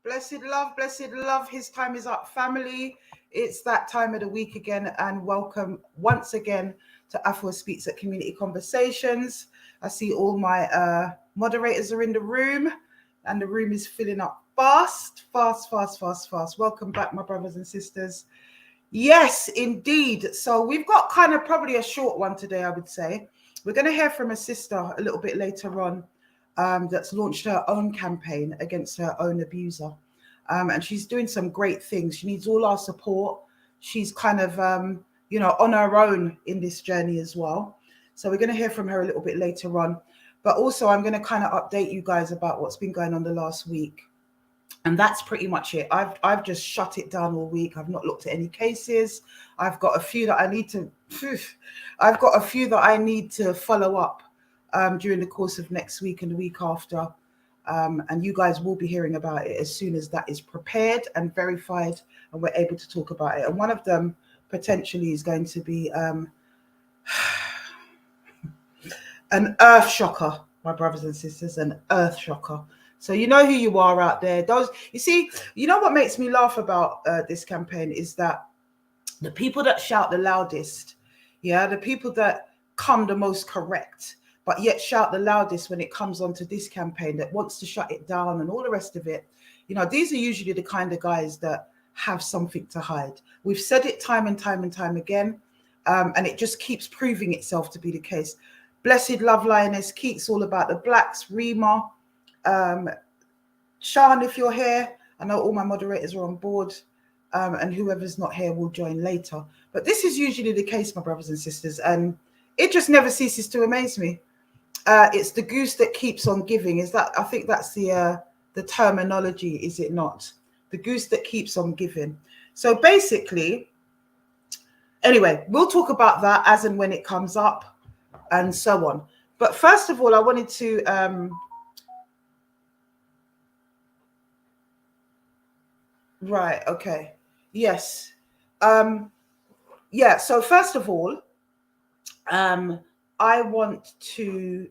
Blessed love. His time is up, family. It's that time of the week again, and welcome once again to Afua Speaks at Community Conversations. I see all my moderators are in the room, and the room is filling up fast. Welcome back, my brothers and sisters. Yes, indeed. So we've got kind of probably a short one today, I would say. We're going to hear from a sister a little bit later on. That's launched her own campaign against her own abuser. And she's doing some great things. She needs all our support. She's kind of, on her own in this journey as well. So we're going to hear from her a little bit later on. But also I'm going to kind of update you guys about what's been going on the last week. And that's pretty much it. I've just shut it down all week. I've not looked at any cases. I've got a few that I need to follow up during the course of next week and the week after. And you guys will be hearing about it as soon as that is prepared and verified and we're able to talk about it. And one of them potentially is going to be an earth shocker, my brothers and sisters, an earth shocker. So you know who you are out there. You know what makes me laugh about this campaign is that the people that shout the loudest, the people that come the most correct, but yet shout the loudest when it comes onto this campaign that wants to shut it down and all the rest of it. These are usually the kind of guys that have something to hide. We've said it time and time again, and it just keeps proving itself to be the case. Blessed love, Lioness Keats, all about the blacks, Rima, Sean, if you're here, I know all my moderators are on board, and whoever's not here will join later. But this is usually the case, my brothers and sisters, and it just never ceases to amaze me. It's the goose that keeps on giving. I think that's the terminology, is it not? The goose that keeps on giving. So basically, anyway, we'll talk about that as and when it comes up and so on. But first of all, I wanted to right, okay. Yes. So first of all, I want to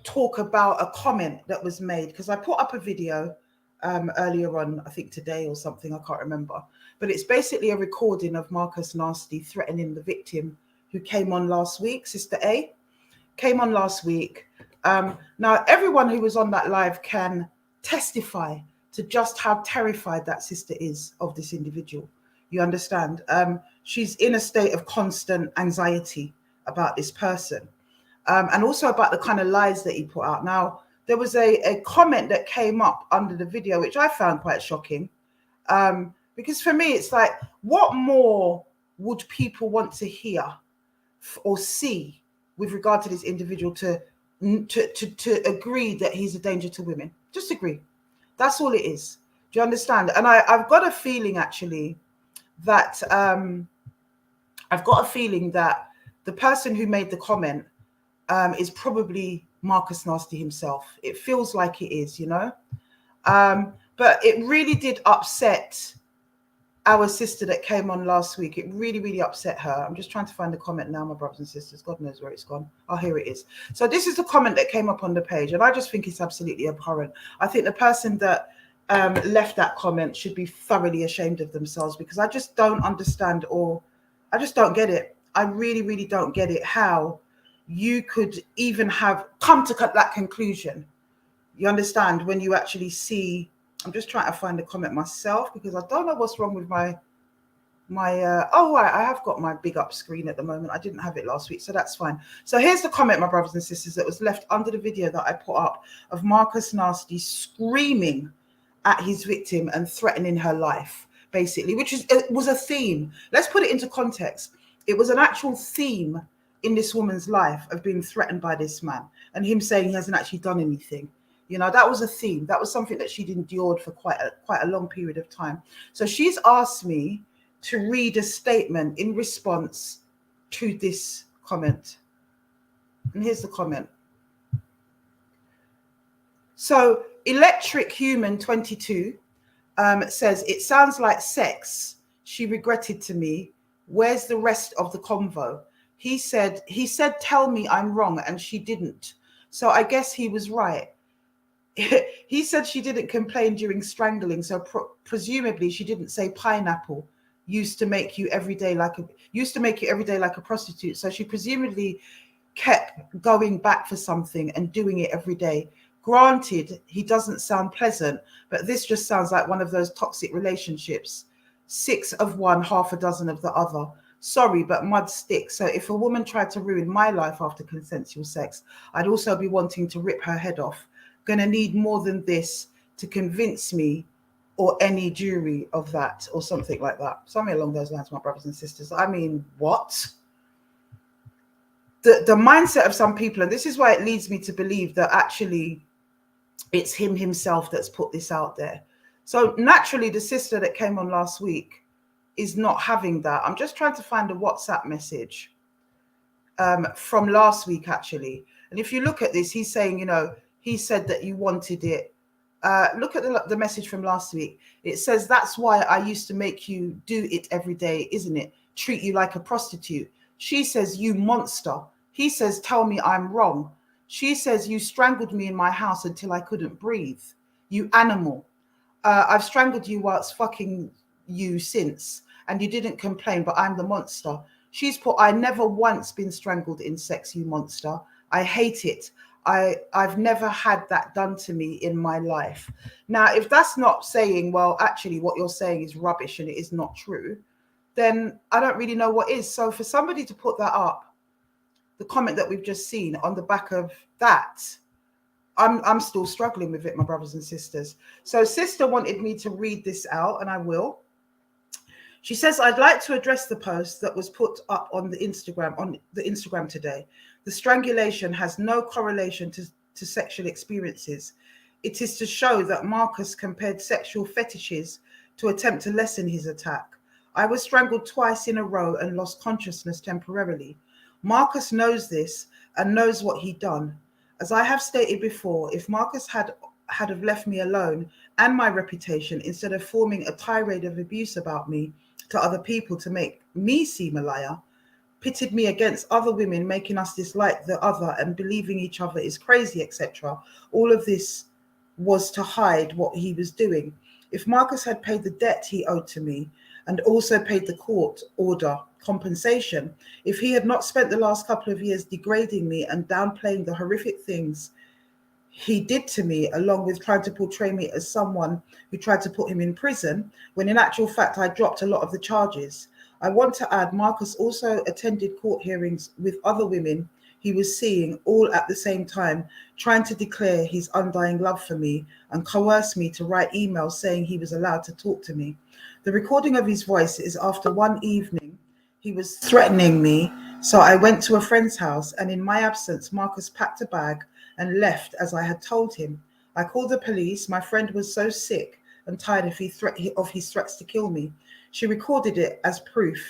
talk about a comment that was made because I put up a video earlier on, I think today or something, I can't remember. But it's basically a recording of Marcus Nasty threatening the victim who came on last week, Sister A. Came on last week. Now, everyone who was on that live can testify to just how terrified that sister is of this individual. You understand? She's in a state of constant anxiety about this person, and also about the kind of lies that he put out. Now, there was a comment that came up under the video, which I found quite shocking, because for me, it's like, what more would people want to hear or see with regard to this individual to agree that he's a danger to women? Just agree. That's all it is. Do you understand? And I've got a feeling actually that the person who made the comment is probably Marcus Nasty himself. It feels like it is, but it really did upset our sister that came on last week. It really upset her. I'm just trying to find the comment now, my brothers and sisters. God knows where it's gone. Oh, here it is. So this is the comment that came up on the page, and I just think it's absolutely abhorrent. I think the person that left that comment should be thoroughly ashamed of themselves, because I just don't understand, or I just don't get it. I really don't get it, how you could even have come to that conclusion. You understand, when you actually see, I'm just trying to find the comment myself because I don't know what's wrong with my I have got my big up screen at the moment. I didn't have it last week, so that's fine. So here's the comment, my brothers and sisters, that was left under the video that I put up of Marcus Nasty screaming at his victim and threatening her life, basically, which was a theme. Let's put it into context. It was an actual theme in this woman's life of being threatened by this man and him saying he hasn't actually done anything. That was a theme. That was something that she'd endured for quite a long period of time. So she's asked me to read a statement in response to this comment. And here's the comment. So Electric Human 22 says, it sounds like sex. She regretted to me. Where's the rest of the convo? He said, tell me I'm wrong, and she didn't. So I guess he was right. he said she didn't complain during strangling, so presumably she didn't say pineapple used to make you every day like a prostitute. So she presumably kept going back for something and doing it every day. Granted, he doesn't sound pleasant, but this just sounds like one of those toxic relationships. 6 of one, half a dozen of the other. Sorry, but mud sticks. So if a woman tried to ruin my life after consensual sex, I'd also be wanting to rip her head off. Gonna need more than this to convince me, or any jury of that, or something like that. Something along those lines, my brothers and sisters. I mean, what? The mindset of some people, and this is why it leads me to believe that actually it's him himself that's put this out there. So naturally, the sister that came on last week is not having that. I'm just trying to find a WhatsApp message from last week, actually. And if you look at this, he's saying, you know, he said that you wanted it. Look at the message from last week. It says, that's why I used to make you do it every day, isn't it? Treat you like a prostitute. She says, you monster. He says, tell me I'm wrong. She says, you strangled me in my house until I couldn't breathe. You animal. I've strangled you whilst fucking you since, and you didn't complain, but I'm the monster. She's put, I never once been strangled in sex, you monster. I hate it. I've never had that done to me in my life. Now, if that's not saying, well, actually what you're saying is rubbish and it is not true, then I don't really know what is. So for somebody to put that up, the comment that we've just seen on the back of that, I'm still struggling with it, my brothers and sisters. So sister wanted me to read this out, and I will. She says, I'd like to address the post that was put up on the Instagram today. The strangulation has no correlation to sexual experiences. It is to show that Marcus compared sexual fetishes to attempt to lessen his attack. I was strangled twice in a row and lost consciousness temporarily. Marcus knows this and knows what he'd done. As I have stated before, if Marcus had have left me alone and my reputation instead of forming a tirade of abuse about me to other people to make me seem a liar, pitted me against other women, making us dislike the other and believing each other is crazy, etc. All of this was to hide what he was doing. If Marcus had paid the debt he owed to me and also paid the court order compensation, if he had not spent the last couple of years degrading me and downplaying the horrific things he did to me, along with trying to portray me as someone who tried to put him in prison, when in actual fact I dropped a lot of the charges. I want to add, Marcus also attended court hearings with other women he was seeing, all at the same time, trying to declare his undying love for me and coerce me to write emails saying he was allowed to talk to me. The recording of his voice is after one evening he was threatening me, so I went to a friend's house, and in my absence, Marcus packed a bag and left as I had told him. I called the police. My friend was so sick and tired of his threats to kill me. She recorded it as proof.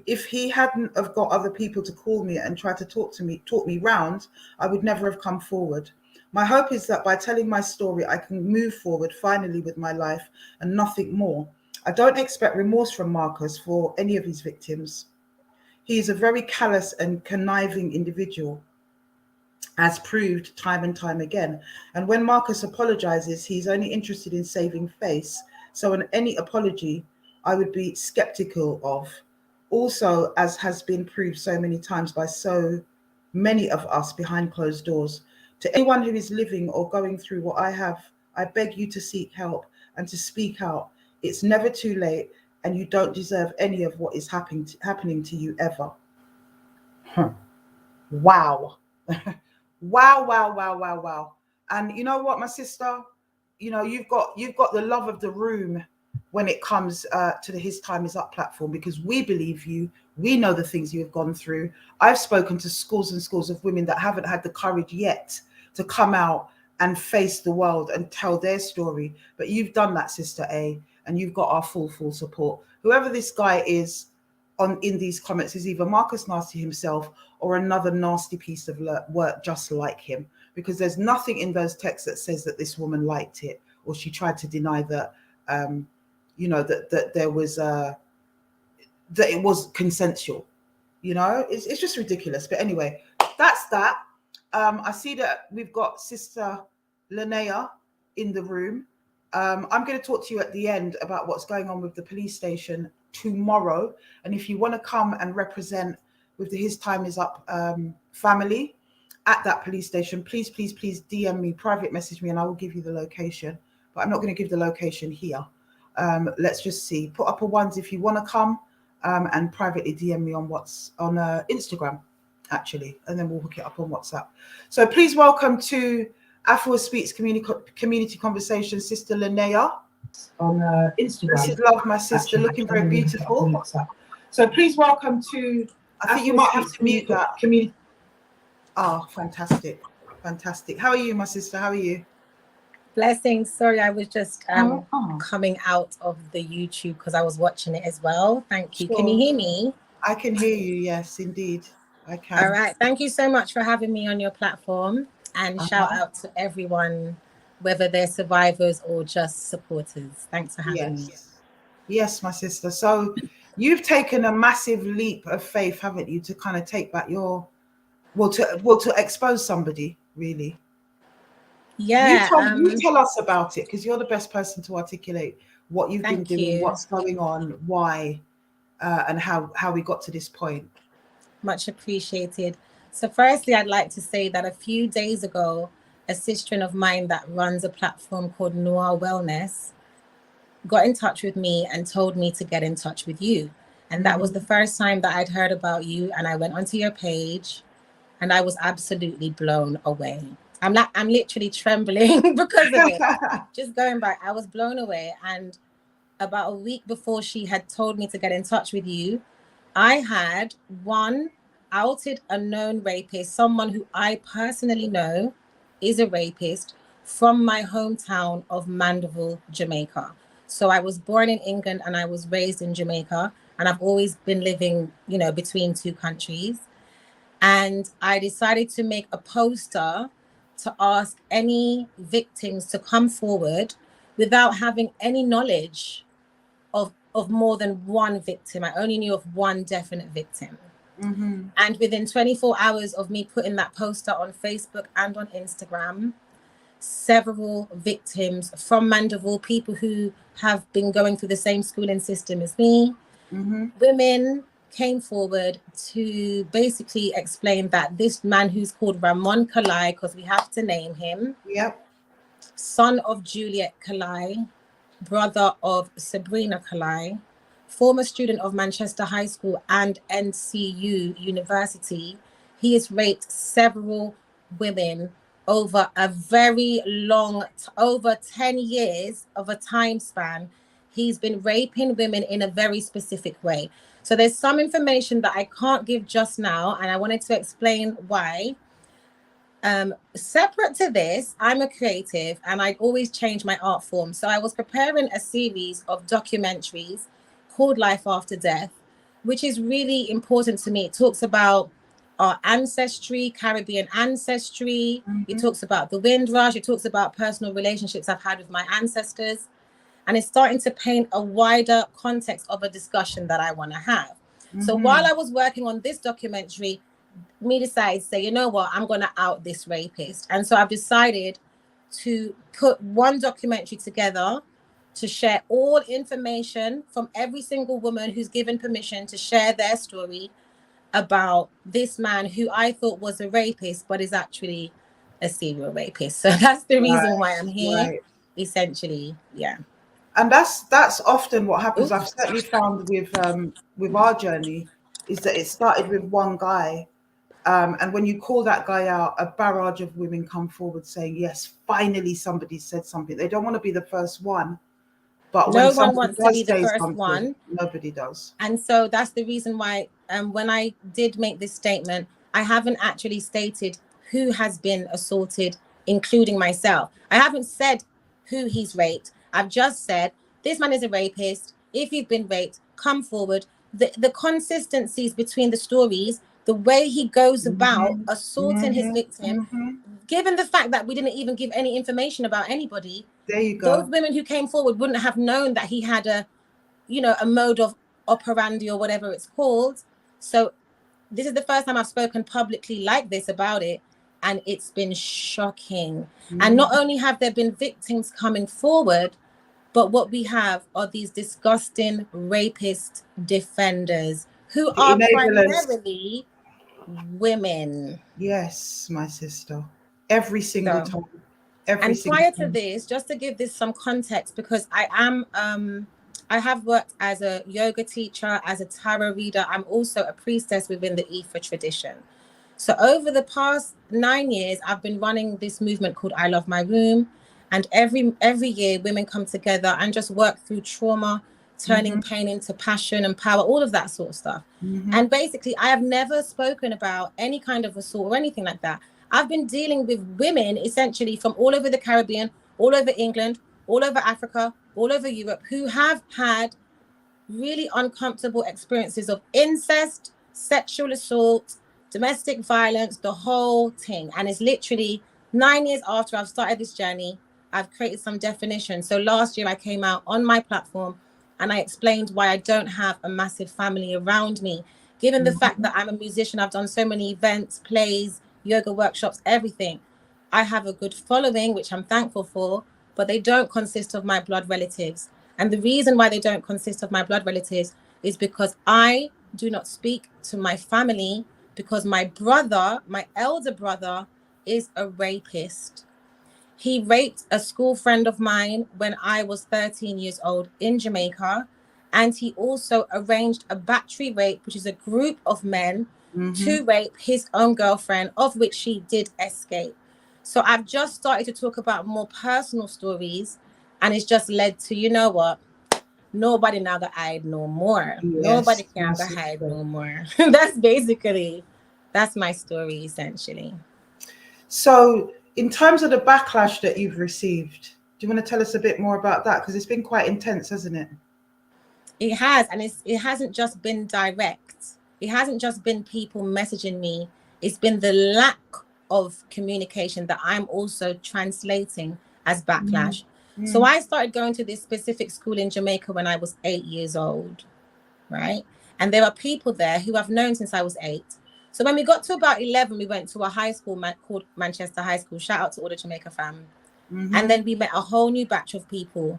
If he hadn't have got other people to call me and try to talk me round, I would never have come forward. My hope is that by telling my story, I can move forward finally with my life and nothing more. I don't expect remorse from Marcus for any of his victims. He is a very callous and conniving individual, as proved time and time again. And when Marcus apologizes, he's only interested in saving face. So on any apology, I would be skeptical of. Also, as has been proved so many times by so many of us behind closed doors, to anyone who is living or going through what I have, I beg you to seek help and to speak out. It's never too late, and you don't deserve any of what is happening to you ever. Wow. Wow. And you know what, my sister, you know, you've got the love of the room when it comes to the His Time Is Up platform, because we believe you. We know the things you have gone through. I've spoken to scores and scores of women that haven't had the courage yet to come out and face the world and tell their story. But you've done that, Sister A, and you've got our full support. Whoever this guy is in these comments is either Marcus Nasty himself or another nasty piece of work just like him, because there's nothing in those texts that says that this woman liked it or she tried to deny that that there was that it was consensual. It's just ridiculous. But anyway, that's that. I see that we've got Sister Linnea in the room. I'm going to talk to you at the end about what's going on with the police station tomorrow. And if you want to come and represent with the His Time Is Up family at that police station, please, please, please DM me, private message me, and I will give you the location. But I'm not going to give the location here. Let's just see. Put up a ones if you want to come, and privately DM me on Instagram, actually, and then we'll hook it up on WhatsApp. So please welcome to Afua Speaks Community Conversation, Sister Linnea on Instagram. This is love, my sister, looking very beautiful. So please welcome to. I think you might have to mute that community. Oh, fantastic, fantastic. How are you, my sister? How are you? Blessings. Sorry, I was just coming out of the YouTube because I was watching it as well. Thank you. Sure. Can you hear me? I can hear you. Yes, indeed. I can. All right. Thank you so much for having me on your platform, and shout out to everyone, whether they're survivors or just supporters. Thanks for having me. Yes, my sister. So you've taken a massive leap of faith, haven't you, to kind of take back your, to expose somebody, really. Yeah. You tell us about it, because you're the best person to articulate what you've been doing, what's going on, why, and how we got to this point. Much appreciated. So firstly, I'd like to say that a few days ago, a sister of mine that runs a platform called Noir Wellness got in touch with me and told me to get in touch with you. And that was the first time that I'd heard about you. And I went onto your page and I was absolutely blown away. I'm literally trembling because of it. Just going back, I was blown away. And about a week before she had told me to get in touch with you, I had outed a known rapist, someone who I personally know is a rapist, from my hometown of Mandeville, Jamaica. So I was born in England and I was raised in Jamaica, and I've always been living, between two countries. And I decided to make a poster to ask any victims to come forward without having any knowledge of more than one victim. I only knew of one definite victim. And within 24 hours of me putting that poster on Facebook and on Instagram, several victims from Mandeville, people who have been going through the same schooling system as me, women came forward to basically explain that this man, who's called Ramon Kalai, because we have to name him, son of Juliet Kalai, brother of Sabrina Kalai, former student of Manchester High School and NCU University, he has raped several women over a very long, over 10 years of a time span. He's been raping women in a very specific way. So there's some information that I can't give just now, and I wanted to explain why. Separate to this, I'm a creative and I always change my art form. So I was preparing a series of documentaries called Life After Death, which is really important to me. It talks about our ancestry, Caribbean ancestry. It talks about the Windrush. It talks about personal relationships I've had with my ancestors. And it's starting to paint a wider context of a discussion that I want to have. So while I was working on this documentary, me decided to say, you know what, I'm going to out this rapist. And so I've decided to put one documentary together to share all information from every single woman who's given permission to share their story about this man who I thought was a rapist, but is actually a serial rapist. So that's the reason why I'm here, essentially. Yeah. And that's often what happens. I've certainly found with our journey is that it started with one guy. And when you call that guy out, a barrage of women come forward saying, yes, finally somebody said something. They don't want to be the first one. But no one wants to be the first one. Nobody does. And so that's the reason why when I did make this statement, I haven't actually stated who has been assaulted, including myself. I haven't said who he's raped. I've just said, this man is a rapist. If you've been raped, come forward. The consistencies between the stories, the way he goes about assaulting his victim, given the fact that we didn't even give any information about anybody, there you go. Those women who came forward wouldn't have known that he had a mode of operandi or whatever it's called. So this is the first time I've spoken publicly like this about it. and it's been shocking. And not only have there been victims coming forward, but what we have are these disgusting rapist defenders who The are enablers. primarily women. Yes, my sister. Every single So, time. Every and single prior to time. this, just to give this some context, because I have worked as a yoga teacher, as a tarot reader. I'm also a priestess within the Ifa tradition. So over the past 9 years, I've been running this movement called I Love My Womb. And every year, women come together and just work through trauma, turning pain into passion and power, all of that sort of stuff. And basically, I have never spoken about any kind of assault or anything like that. I've been dealing with women essentially from all over the Caribbean, all over England, all over Africa, all over Europe, who have had really uncomfortable experiences of incest, sexual assault, domestic violence, the whole thing. And it's literally 9 years after I've started this journey, I've created some definition. So last year I came out on my platform and I explained why I don't have a massive family around me. Given the fact that I'm a musician, I've done so many events, plays, yoga workshops, everything. I have a good following, which I'm thankful for, but they don't consist of my blood relatives. And the reason why they don't consist of my blood relatives is because I do not speak to my family, because my brother, my elder brother, is a rapist. He raped a school friend of mine when I was 13 years old in Jamaica. And he also arranged a battery rape, which is a group of men to rape his own girlfriend, of which she did escape. So I've just started to talk about more personal stories, and it's just led to, you know what? Nobody now got hide no more. Nobody Yes, my can go hide sister. no more. That's my story essentially. So, in terms of the backlash that you've received, do you want to tell us a bit more about that? Because it's been quite intense, hasn't it? It has, and it hasn't just been direct. It hasn't just been people messaging me. It's been the lack of communication that I'm also translating as backlash. So I started going to this specific school in Jamaica when I was 8 years old, right? And there are people there who I've known since I was 8. So when we got to about 11, we went to a high school called Manchester High School. Shout out to all the Jamaica fam. And then we met a whole new batch of people,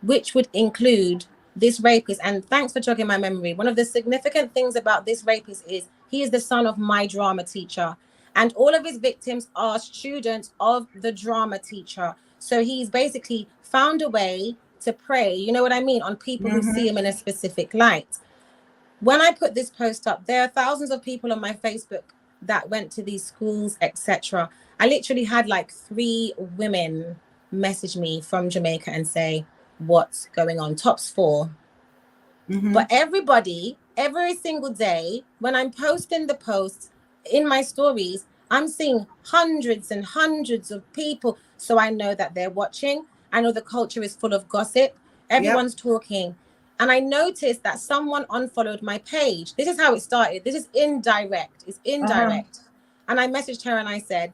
which would include this rapist. And thanks for jogging my memory. One of the significant things about this rapist is he is the son of my drama teacher. And all of his victims are students of the drama teacher. So he's basically found a way to prey, you know what I mean, on people who see him in a specific light. When I put this post up, there are thousands of people on my Facebook that went to these schools, etc. I literally had like 3 women message me from Jamaica and say, what's going on? Tops 4. But everybody, every single day, when I'm posting the posts in my stories, I'm seeing hundreds and hundreds of people. So I know that they're watching. I know the culture is full of gossip. Everyone's talking. And I noticed that someone unfollowed my page. This is how it started. This is indirect. It's indirect. And I messaged her and I said,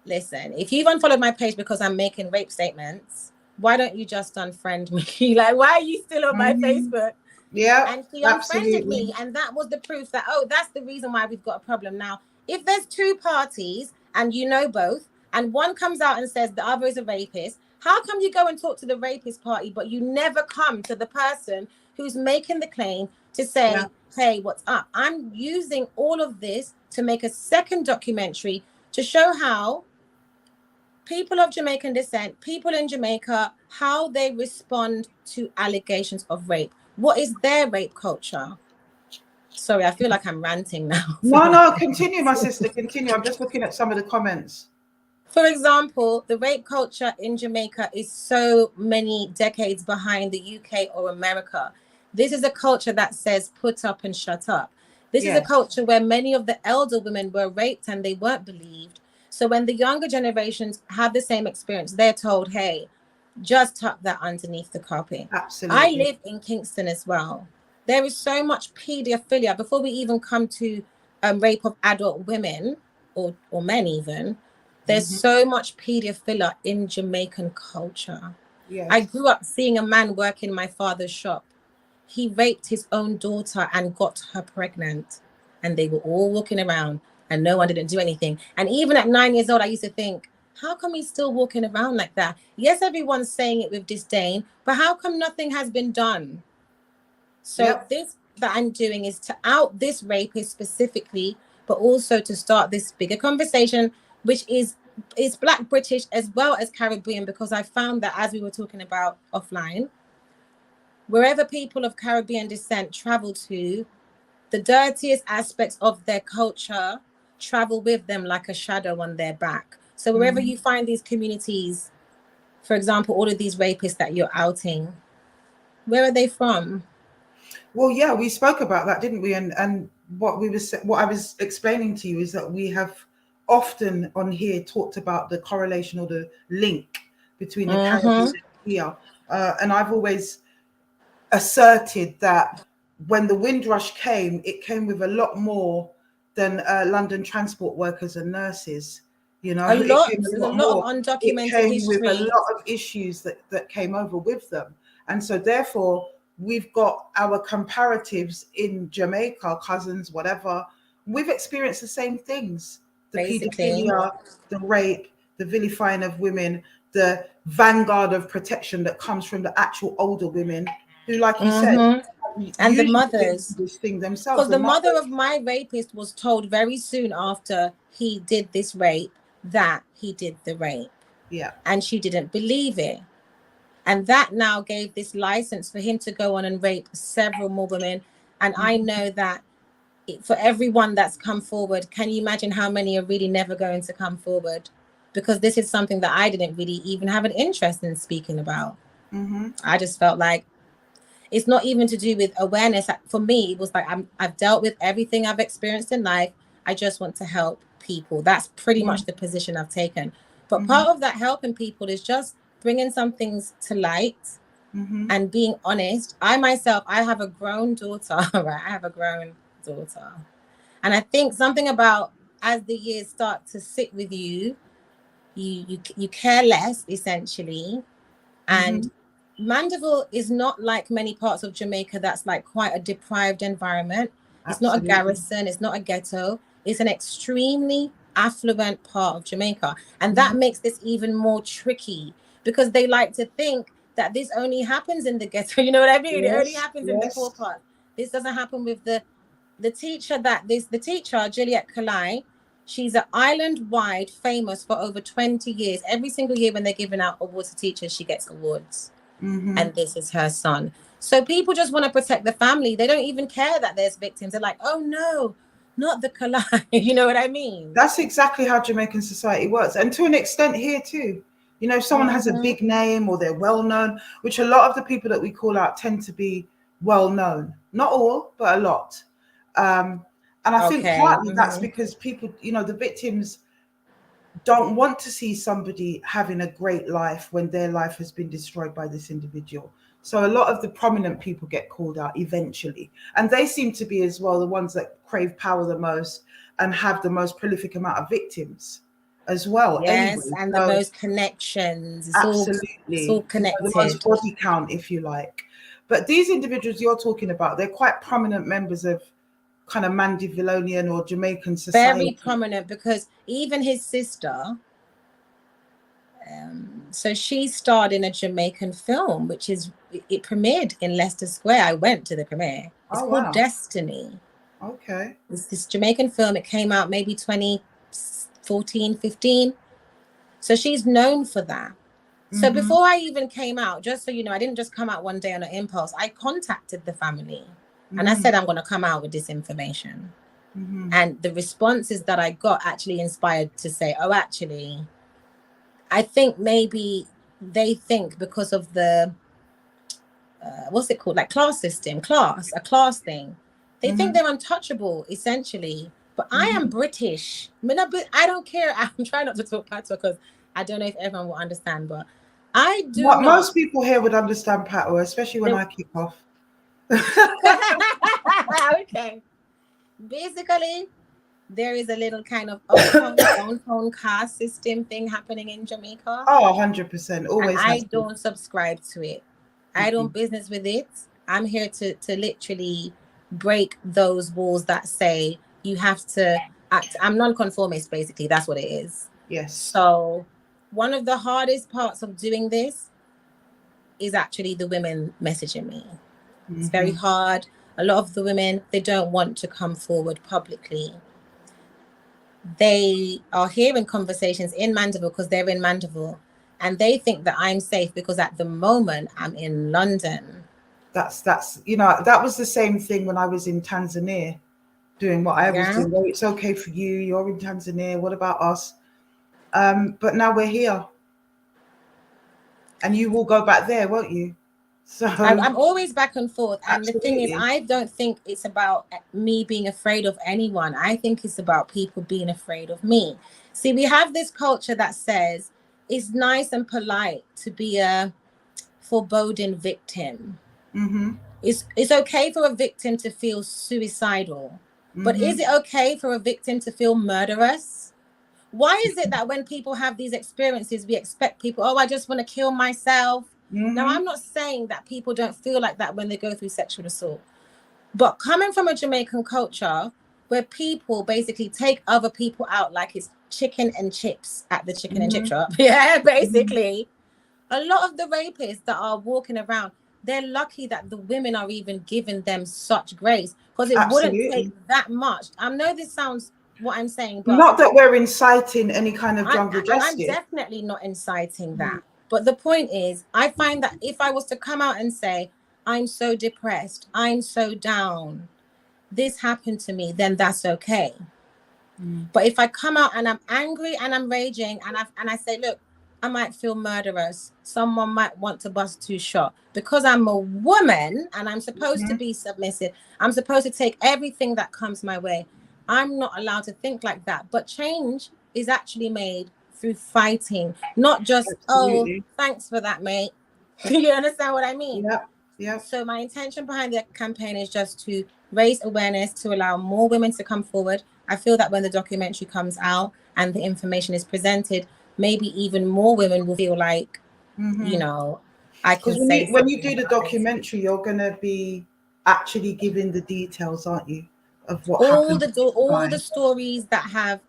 listen, if you've unfollowed my page because I'm making rape statements, why don't you just unfriend me? Like, why are you still on my Facebook? Yeah, And she unfriended absolutely. me. And that was the proof that, oh, that's the reason why we've got a problem. Now, if there's 2 parties and you know both, and one comes out and says the other is a rapist, how come you go and talk to the rapist party, but you never come to the person who's making the claim to say, hey, what's up? I'm using all of this to make a second documentary to show how people of Jamaican descent, people in Jamaica, how they respond to allegations of rape. What is their rape culture? Sorry, I feel like I'm ranting now. No, continue, my sister, continue. I'm just looking at some of the comments. For example, the rape culture in Jamaica is so many decades behind the UK or America. This is a culture that says put up and shut up. This is a culture where many of the elder women were raped and they weren't believed. So when the younger generations have the same experience, they're told, hey, just tuck that underneath the carpet. I Absolutely. live in Kingston as well. There is so much paedophilia before we even come to rape of adult women or men even. There's so much paedophilia in Jamaican culture. I Yes. grew up seeing a man work in my father's shop. He raped his own daughter and got her pregnant. And they were all walking around and no one didn't do anything. And even at 9 years old, I used to think, how come he's still walking around like that? Yes, everyone's saying it with disdain, but how come nothing has been done? So this that I'm doing is to out this rapist specifically, but also to start this bigger conversation, which is Black British as well as Caribbean, because I found that, as we were talking about offline, wherever people of Caribbean descent travel to, the dirtiest aspects of their culture travel with them like a shadow on their back. So wherever you find these communities, for example, all of these rapists that you're outing, where are they from? Well, yeah, we spoke about that, didn't we? And what I was explaining to you is that we have often on here talked about the correlation or the link between the Caribbean and here, and I've always asserted that when the Windrush came, it came with a lot more than London transport workers and nurses. You know, a lot. It came There's a a lot lot more. of It undocumented came with a history. lot of issues that came over with them, and so therefore we've got our comparatives in Jamaica, cousins, whatever. We've experienced the same things: the paedophilia, the rape, the vilifying of women, the vanguard of protection that comes from the actual older women who, like you said, and the mothers, this thing themselves. because the mother of my rapist was told very soon after he did this rape that he did the rape. Yeah. And she didn't believe it. And that now gave this license for him to go on and rape several more women. And I know that for everyone that's come forward, can you imagine how many are really never going to come forward? Because this is something that I didn't really even have an interest in speaking about. I just felt like it's not even to do with awareness. For me, it was like, I've dealt with everything I've experienced in life. I just want to help people. That's pretty much the position I've taken. But part of that helping people is just bringing some things to light and being honest. I have a grown daughter, right? I have a grown daughter. And I think something about, as the years start to sit with you, you care less, essentially. And Mandeville is not like many parts of Jamaica that's like quite a deprived environment. It's not a garrison, it's not a ghetto. It's an extremely affluent part of Jamaica. And that makes this even more tricky, because they like to think that this only happens in the ghetto. You know what I mean? It only happens in the poor part. This doesn't happen with the teacher the teacher, Juliet Kalai. She's an island-wide famous for over 20 years. Every single year when they're giving out awards to teachers, she gets awards. And this is her son. So people just want to protect the family. They don't even care that there's victims. They're like, oh no, not the Kalai. You know what I mean? That's exactly how Jamaican society works. And to an extent here too. You know, if someone has a big name or they're well known, which a lot of the people that we call out tend to be well known. Not all, but a lot. And I think partly that's because people, you know, the victims don't want to see somebody having a great life when their life has been destroyed by this individual. So a lot of the prominent people get called out eventually. And they seem to be as well the ones that crave power the most and have the most prolific amount of victims as well. Yes, anyway. and the most connections. It's absolutely. It's all connected. The most body count, if you like. But these individuals you're talking about, they're quite prominent members of kind of Mandevillean or Jamaican society. Very prominent, because even his sister, so she starred in a Jamaican film, which it premiered in Leicester Square. I went to the premiere. It's called Destiny. Okay. It's this Jamaican film. It came out maybe 2014, 15. So she's known for that. So before I even came out, just so you know, I didn't just come out one day on an impulse. I contacted the family and I said, I'm going to come out with this information. And the responses that I got actually inspired to say, oh, actually, I think maybe they think because of the, what's it called? Like class system, a class thing. They think they're untouchable, essentially. But I am British. I don't care. I'm trying not to talk patois because I don't know if everyone will understand, but I do not. Most people here would understand patois, especially when I kick off. Okay. Basically, there is a little kind of own caste system thing happening in Jamaica. Oh, 100%. Always. And I don't subscribe to it. I don't business with it. I'm here to literally break those walls that say you have to I'm non-conformist, basically. That's what it is. Yes. So one of the hardest parts of doing this is actually the women messaging me. It's very hard. A lot of the women, they don't want to come forward publicly. They are hearing conversations in Mandeville because they're in Mandeville, and they think that I'm safe because at the moment I'm in London. That's you know, that was the same thing when I was in Tanzania doing what I was doing. Oh, it's okay for you, you're in Tanzania, what about us? But now we're here. And you will go back there, won't you? So I'm always back and forth. And absolutely. the thing is, I don't think it's about me being afraid of anyone. I think it's about people being afraid of me. See, we have this culture that says it's nice and polite to be a foreboding victim. It's okay for a victim to feel suicidal. But is it okay for a victim to feel murderous? Why is it that when people have these experiences, we expect people, oh, I just want to kill myself? Now, I'm not saying that people don't feel like that when they go through sexual assault. But coming from a Jamaican culture where people basically take other people out like it's chicken and chips at the chicken and chip shop. Yeah, basically. A lot of the rapists that are walking around, they're lucky that the women are even giving them such grace, because it wouldn't take that much. I know this sounds what I'm saying, but not that we're inciting any kind of jungle justice. I'm definitely not inciting that. But the point is, I find that if I was to come out and say, I'm so depressed, I'm so down, this happened to me, then that's okay. But if I come out and I'm angry and I'm raging and I say, look, I might feel murderous, someone might want to bust two shot, because I'm a woman and I'm supposed to be submissive, I'm supposed to take everything that comes my way, I'm not allowed to think like that. But change is actually made through fighting, not just oh, thanks for that, mate. You understand what I mean? Yeah. So my intention behind the campaign is just to raise awareness, to allow more women to come forward. I feel that when the documentary comes out and the information is presented, maybe even more women will feel like, you know, I can say. When you do the documentary, you're going to be actually giving the details, aren't you, of what happened? All the stories that have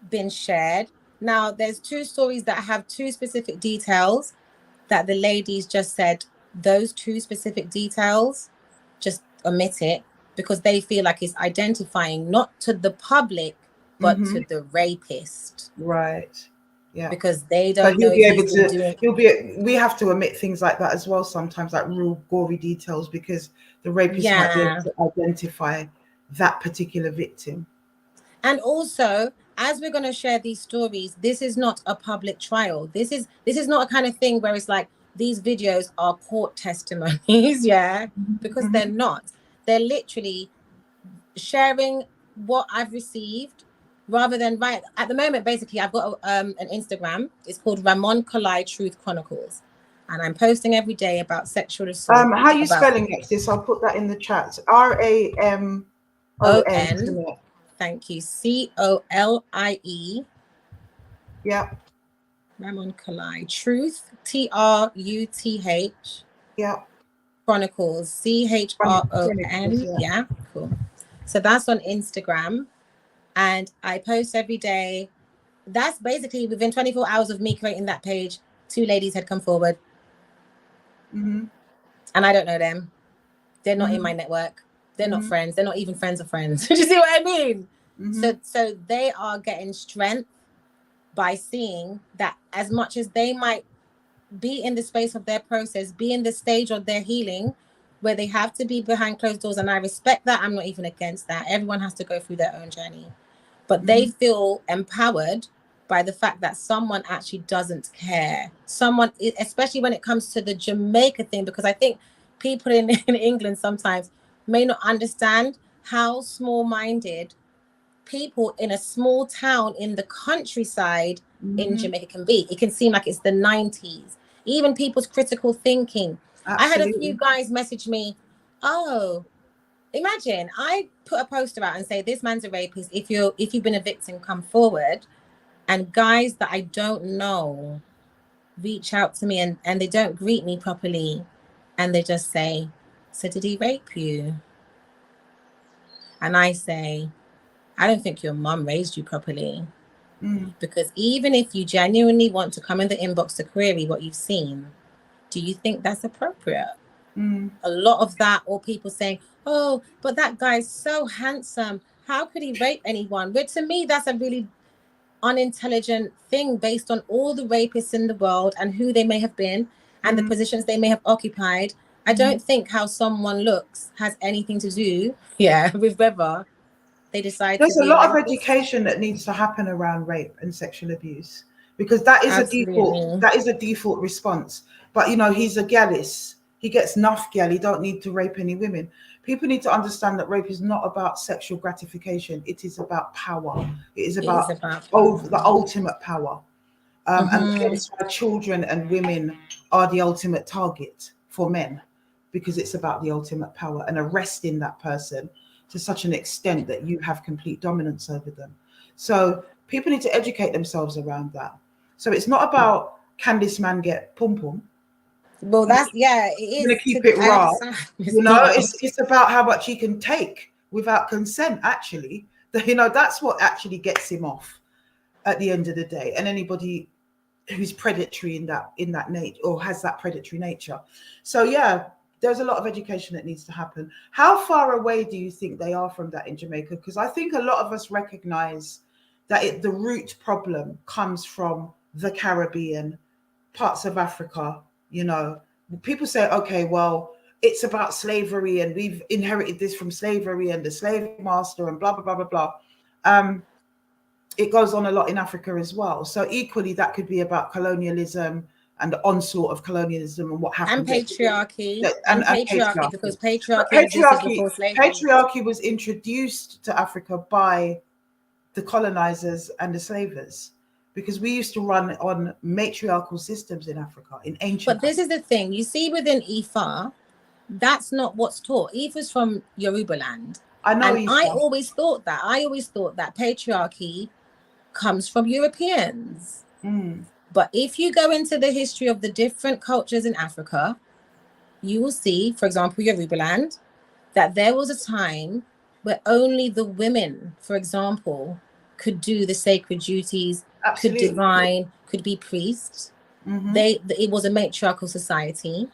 been shared. Now, there's two stories that have two specific details that the ladies just said, those two specific details, just omit it, because they feel like it's identifying not to the public, but to the rapist. Right. Yeah. Because they don't know we have to omit things like that as well sometimes, like real gory details, because the rapist might be able to identify that particular victim. And also, as we're going to share these stories, this is not a public trial. This is not a kind of thing where it's like these videos are court testimonies, because they're not. They're literally sharing what I've received, rather than at the moment. Basically, I've got an Instagram. It's called Ramon Kalai Truth Chronicles, and I'm posting every day about sexual assault. How are you spelling this? I'll put that in the chat. RAMON. Thank you. COLIE. Yeah. Ramon Kalai Truth. TRUTH. Yeah. Chronicles. CHRON. Yeah. Cool. So that's on Instagram, and I post every day. That's basically within 24 hours of me creating that page, 2 ladies had come forward. And I don't know them. They're not in my network. They're not friends. They're not even friends of friends. Do you see what I mean? So they are getting strength by seeing that, as much as they might be in the space of their process, be in the stage of their healing, where they have to be behind closed doors. And I respect that. I'm not even against that. Everyone has to go through their own journey. But they feel empowered by the fact that someone actually doesn't care. Someone, especially when it comes to the Jamaica thing, because I think people in England sometimes may not understand how small-minded people in a small town in the countryside in Jamaica can be. It can seem like it's the 90s. Even people's critical thinking. Absolutely. I had a few guys message me, oh, imagine I put a poster out and say, this man's a rapist. If you've been a victim, come forward. And guys that I don't know reach out to me and they don't greet me properly. And they just say, so did he rape you? And I say, I don't think your mum raised you properly. Because even if you genuinely want to come in the inbox to query what you've seen, do you think that's appropriate? A lot of that, or people saying, oh, but that guy's so handsome, how could he rape anyone? But to me, that's a really unintelligent thing based on all the rapists in the world and who they may have been and the positions they may have occupied. I don't think how someone looks has anything to do with whether they decide to There's a be a lot of rapist. education that needs to happen around rape and sexual abuse, because that is Absolutely. a default response. But he's a gallus. He gets enough gal. He don't need to rape any women. People need to understand that rape is not about sexual gratification. It is about power. It is about the ultimate power. And hence why children and women are the ultimate target for men, because it's about the ultimate power and arresting that person to such an extent that you have complete dominance over them. So people need to educate themselves around that. So it's not about, can this man get pum pum? Well, that's it is. I'm gonna keep it raw. It's about how much he can take without consent. Actually, that's what actually gets him off at the end of the day. And anybody who's predatory in that nature, or has that predatory nature. So there's a lot of education that needs to happen. How far away do you think they are from that in Jamaica? Because I think a lot of us recognize that the root problem comes from the Caribbean, parts of Africa. People say, okay, well, it's about slavery and we've inherited this from slavery and the slave master and blah, blah, blah, blah, blah. It goes on a lot in Africa as well. So equally, that could be about colonialism and the onslaught of colonialism and what happened. And patriarchy. And patriarchy, because patriarchy was introduced to Africa by the colonizers and the slavers, because we used to run on matriarchal systems in Africa, in ancient But this is the thing. You see, within Ifa, that's not what's taught. Ifa's from Yoruba land. I know. And I always thought that patriarchy comes from Europeans. But if you go into the history of the different cultures in Africa, you will see, for example, Yoruba land, that there was a time where only the women, for example, could do the sacred duties, could divine, could be priests. It was a matriarchal society.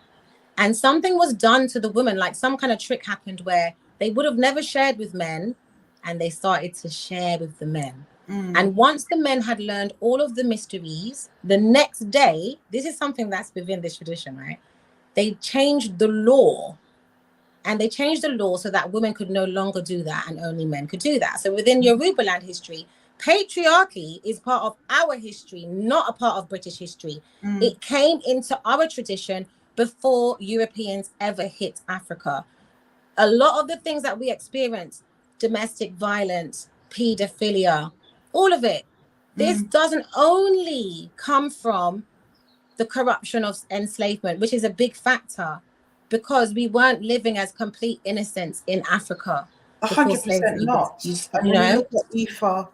And something was done to the women, like some kind of trick happened where they would have never shared with men, and they started to share with the men. And once the men had learned all of the mysteries, the next day, this is something that's within this tradition, right? They changed the law. And they changed the law so that women could no longer do that and only men could do that. So within Yoruba land history, patriarchy is part of our history, not a part of British history. It came into our tradition before Europeans ever hit Africa. A lot of the things that we experience, domestic violence, pedophilia, all of it, this doesn't only come from the corruption of enslavement, which is a big factor, because we weren't living as complete innocents in Africa. 100% not. You know, Ifa,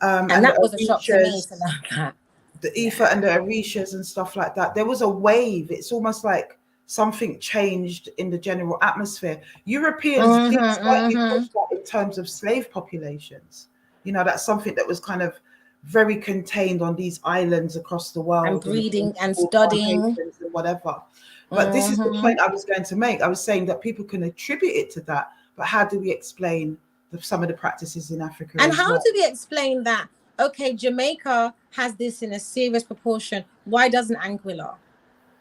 and that was a shock to me to know that. The Ifa and the Orishas and stuff like that. There was a wave. It's almost like something changed in the general atmosphere. Europeans did slightly push that in terms of slave populations. That's something that was kind of very contained on these islands across the world. And breeding and studying. And whatever. But this is the point I was going to make. I was saying that people can attribute it to that, but how do we explain some of the practices in Africa? And how do we explain that? Okay, Jamaica has this in a serious proportion. Why doesn't Anguilla?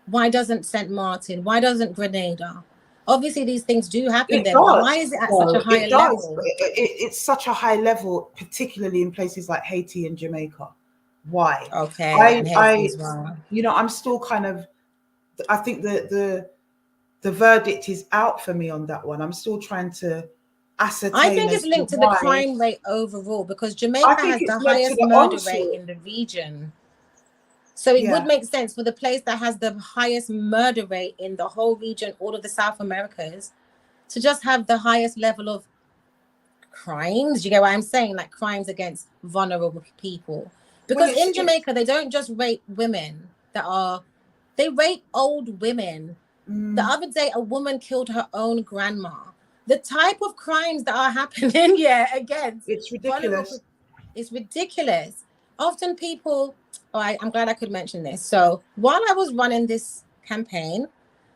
Why doesn't St. Martin? Why doesn't Grenada? Obviously, these things do happen there. But why is it at such a higher level? It's such a high level, particularly in places like Haiti and Jamaica. Why? Okay, I'm still kind of. I think the verdict is out for me on that one. I'm still trying to ascertain. I think it's linked to the crime rate overall, because Jamaica has the highest murder rate in the region. So it would make sense for the place that has the highest murder rate in the whole region, all of the South Americas, to just have the highest level of crimes. You get what I'm saying? Like crimes against vulnerable people. Because in Jamaica, they don't just rape women they rape old women. The other day, a woman killed her own grandma. the type of crimes that are happening, against It's ridiculous. It's ridiculous. Often people, I'm glad I could mention this. So while I was running this campaign,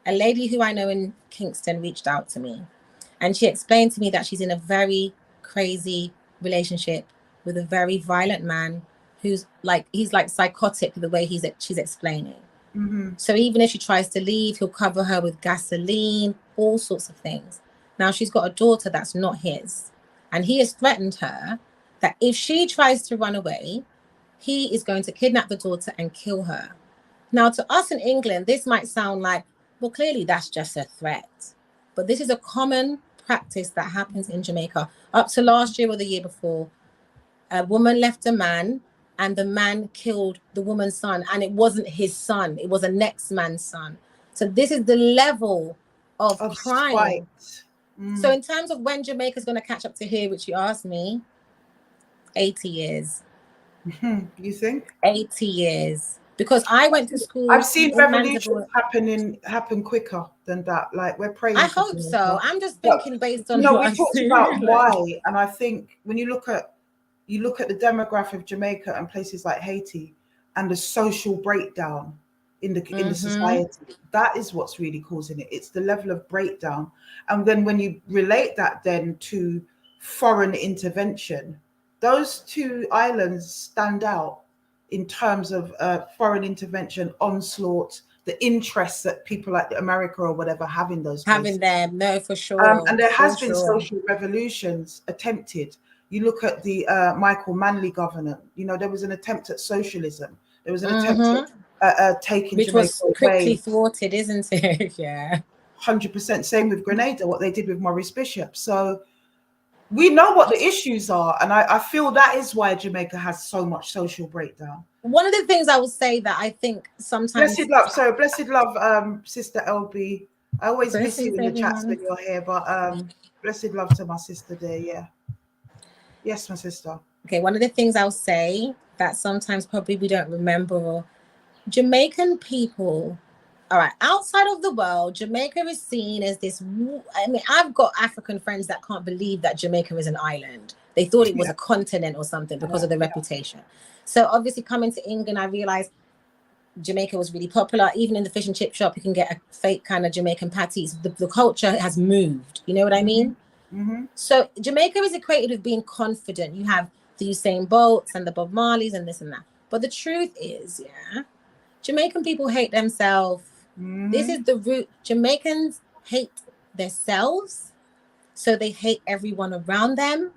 a lady who I know in Kingston reached out to me, and she explained to me that she's in a very crazy relationship with a very violent man who's like, he's like psychotic the way she's explaining. Mm-hmm. So even if she tries to leave, he'll cover her with gasoline, all sorts of things. Now she's got a daughter that's not his, and he has threatened her that if she tries to run away, he is going to kidnap the daughter and kill her. Now, to us in England, this might sound like, well, clearly that's just a threat. But this is a common practice that happens in Jamaica. Up to last year or the year before, a woman left a man and the man killed the woman's son. And it wasn't his son. It was a next man's son. So this is the level of crime. So in terms of when Jamaica's going to catch up to here, which you asked me, 80 years. You think? 80 years. Because I went to school. I've seen revolutions happen quicker than that. Like, we're praying. I hope so. I'm just thinking based on what we talked about why, and I think when you look at the demographic of Jamaica and places like Haiti and the social breakdown in the society, that is what's really causing it. It's the level of breakdown. And then when you relate that then to foreign intervention, those two islands stand out in terms of foreign intervention, onslaught, the interests that people like America or whatever have in those places. Having them, no, for sure. And there has been social revolutions attempted. You look at the Michael Manley government, there was an attempt at socialism. There was an attempt at taking Which Jamaica was quickly thwarted, isn't it? Yeah. 100%. Same with Grenada, what they did with Maurice Bishop. So we know what the issues are. And I feel that is why Jamaica has so much social breakdown. One of the things I will say that I think sometimes... Blessed love, Sister LB. I always miss you in the chats when you're here, but blessed love to my sister there, yeah. Yes, my sister. Okay, one of the things I'll say that sometimes probably we don't remember, or Jamaican people, all right, outside of the world, Jamaica is seen as this. I mean, I've got African friends that can't believe that Jamaica is an island. They thought it was a continent or something because of the reputation. So obviously coming to England, I realized Jamaica was really popular. Even in the fish and chip shop, you can get a fake kind of Jamaican patties. The culture has moved. You know what I mean? Mm-hmm. So Jamaica is equated with being confident. You have the Usain Bolts and the Bob Marleys and this and that. But the truth is, Jamaican people hate themselves. This is the root. Jamaicans hate themselves, so they hate everyone around them.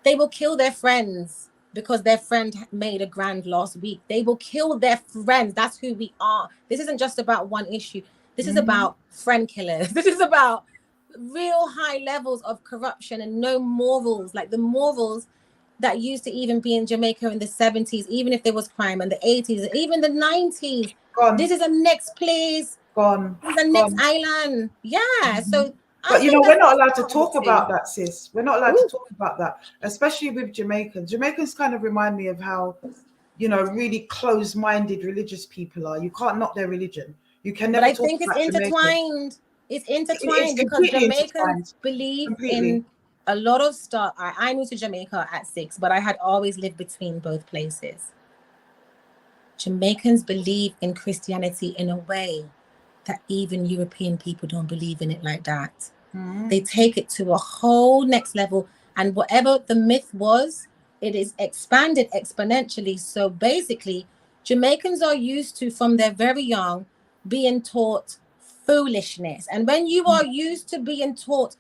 They will kill their friends because their friend made a grand last week. They will kill their friends. That's who we are. This isn't just about one issue. This is about friend killers. This is about real high levels of corruption and no morals, like the morals that used to even be in Jamaica in the 70s, even if there was crime, in the 80s, even the 90s. Gone. This is a next place. Gone. This is the next island. Yeah. So but we're not allowed to talk about that, sis. We're not allowed to talk about that, especially with Jamaicans. Jamaicans kind of remind me of how, really closed-minded religious people are. You can't knock their religion. You can never. But I think it's intertwined. It's intertwined because Jamaicans believe in a lot of stuff. I moved to Jamaica at 6, but I had always lived between both places. Jamaicans believe in Christianity in a way that even European people don't believe in it like that. They take it to a whole next level, and whatever the myth was, it is expanded exponentially. So basically, Jamaicans are used to, from their very young, being taught foolishness. And when you are used to being taught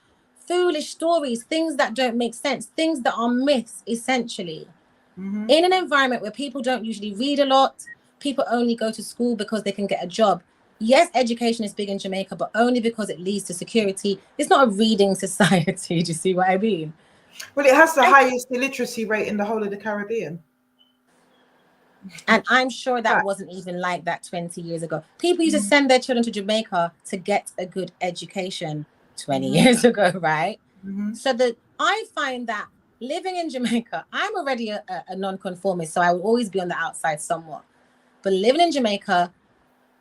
foolish stories, things that don't make sense, things that are myths, essentially, in an environment where people don't usually read a lot, people only go to school because they can get a job. Yes, education is big in Jamaica, but only because it leads to security. It's not a reading society. Do you see what I mean? Well, it has the highest illiteracy rate in the whole of the Caribbean. And I'm sure that wasn't even like that 20 years ago. People used to send their children to Jamaica to get a good education 20 years ago, right? So I find that living in Jamaica, I'm already a non-conformist, so I will always be on the outside somewhat. But living in Jamaica,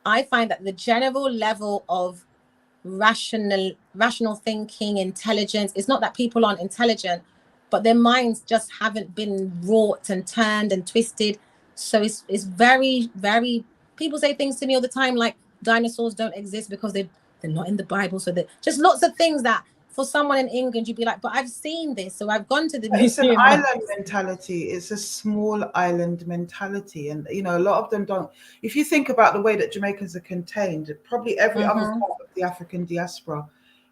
I find that the general level of rational thinking, intelligence. It's not that people aren't intelligent, but their minds just haven't been wrought and turned and twisted. So it's very, very, people say things to me all the time like dinosaurs don't exist because they're not in the Bible. So that just lots of things that for someone in England, you'd be like, but I've seen this. So I've gone to the It's an museum. island mentality. It's a small island mentality. And, you know, a lot of them don't. If you think about the way that Jamaicans are contained, probably every other part of the African diaspora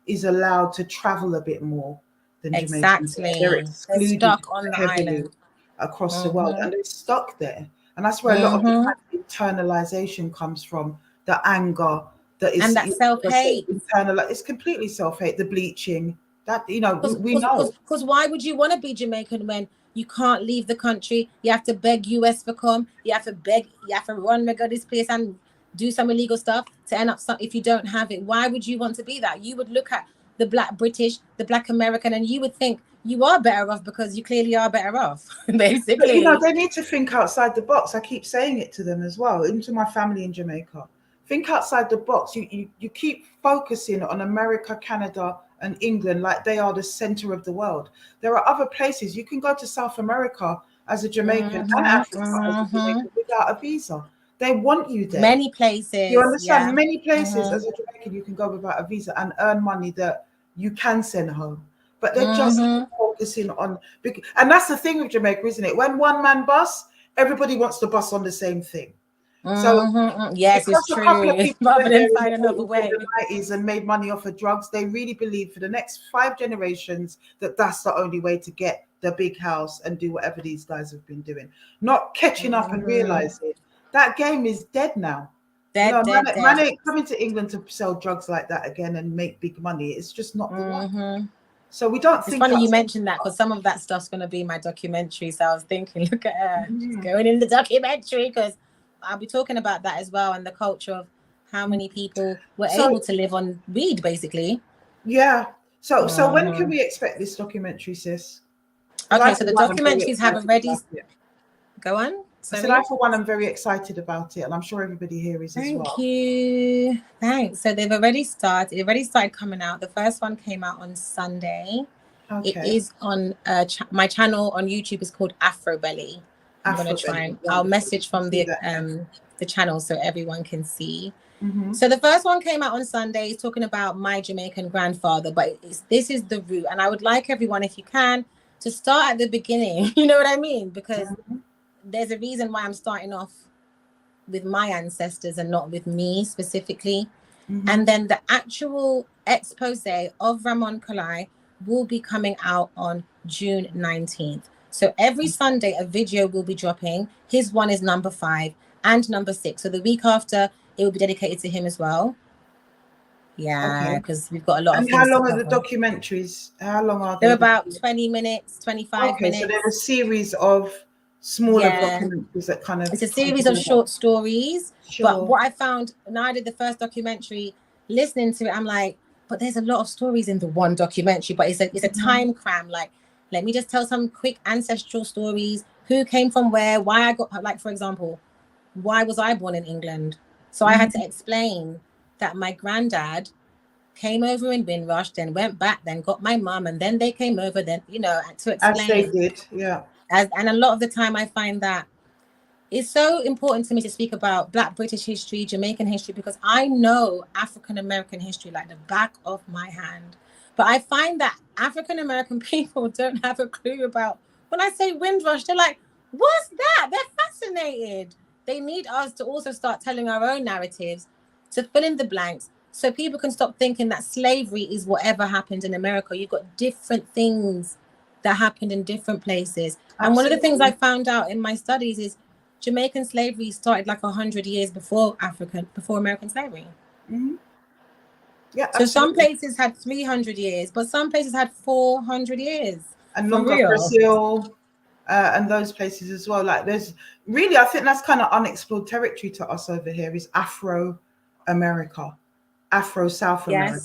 is allowed to travel a bit more than Jamaicans. Exactly. They're excluded stuck on the heavily island. across the world, and they're stuck there. And that's where a lot of the kind of internalization comes from, the anger that is, and that self-hate. It's completely self-hate, the bleaching. That, you know, we know. Because why would you want to be Jamaican when you can't leave the country? You have to beg US for come. You have to run me go this place and do some illegal stuff to end up if you don't have it. Why would you want to be that? You would look at the Black British, the Black American, and you would think you are better off because you clearly are better off, basically. But, you know, they need to think outside the box. I keep saying it to them as well, even to my family in Jamaica. Think outside the box. You keep focusing on America, Canada, and England like they are the center of the world. There are other places. You can go to South America as a Jamaican and Africa as a Jamaican without a visa. They want you there. Many places. You understand? Yeah. Many places as a Jamaican you can go without a visa and earn money that you can send home. But they're just focusing on, and that's the thing with Jamaica, isn't it? When one man busts, everybody wants to bust on the same thing. So yes, it's true. A couple of people rather than find another way in the 90s and made money off of drugs, they really believe for the next 5 generations that that's the only way to get the big house and do whatever these guys have been doing. Not catching up and realizing that game is dead now. Dead. Man ain't coming to England to sell drugs like that again and make big money. It's just not the one. So we don't think. It's funny you mentioned that because some of that stuff's going to be my documentary. So I was thinking, look at her she's going in the documentary because I'll be talking about that as well and the culture of how many people were able to live on weed, basically. Yeah. So when can we expect this documentary, sis? Okay, so the documentaries have already. Go on. Sorry. So I, for one, I'm very excited about it, and I'm sure everybody here is as well. Thank you. Thanks. So they've already started. It already started coming out. The first one came out on Sunday. Okay. It is on my channel on YouTube. Is called Afro Belly. I'm going to try and I'll message from the channel so everyone can see. So the first one came out on Sunday. It's talking about my Jamaican grandfather, but this is the root. And I would like everyone, if you can, to start at the beginning. You know what I mean? Because there's a reason why I'm starting off with my ancestors and not with me specifically. And then the actual expose of Ramon Kalai will be coming out on June 19th. So every Sunday, a video will be dropping. His one is number 5 and number 6. So the week after, it will be dedicated to him as well. Yeah, because we've got a lot of things. How long are the documentaries? How long are they? They're about 20 minutes, 25 minutes. So they're a series of smaller documentaries that kind of... It's a series of short stories. But what I found when I did the first documentary, listening to it, I'm like, but there's a lot of stories in the one documentary, but it's a time cram. Like, let me just tell some quick ancestral stories. Who came from where? Why I got, like, for example, why was I born in England? So I had to explain that my granddad came over in Windrush, then went back, then got my mum, and then they came over, then, you know, to explain. As they did, yeah. And a lot of the time I find that it's so important to me to speak about Black British history, Jamaican history, because I know African American history like the back of my hand. But I find that African American people don't have a clue about, when I say Windrush, they're like, what's that? They're fascinated. They need us to also start telling our own narratives, to fill in the blanks, so people can stop thinking that slavery is whatever happened in America. You've got different things that happened in different places. Absolutely. And one of the things I found out in my studies is Jamaican slavery started like 100 years before American slavery. Yeah. So some places had 300 years, but some places had 400 years. And longer, Brazil, and those places as well. Like, there's really, I think that's kind of unexplored territory to us over here, is Afro America, Afro South America.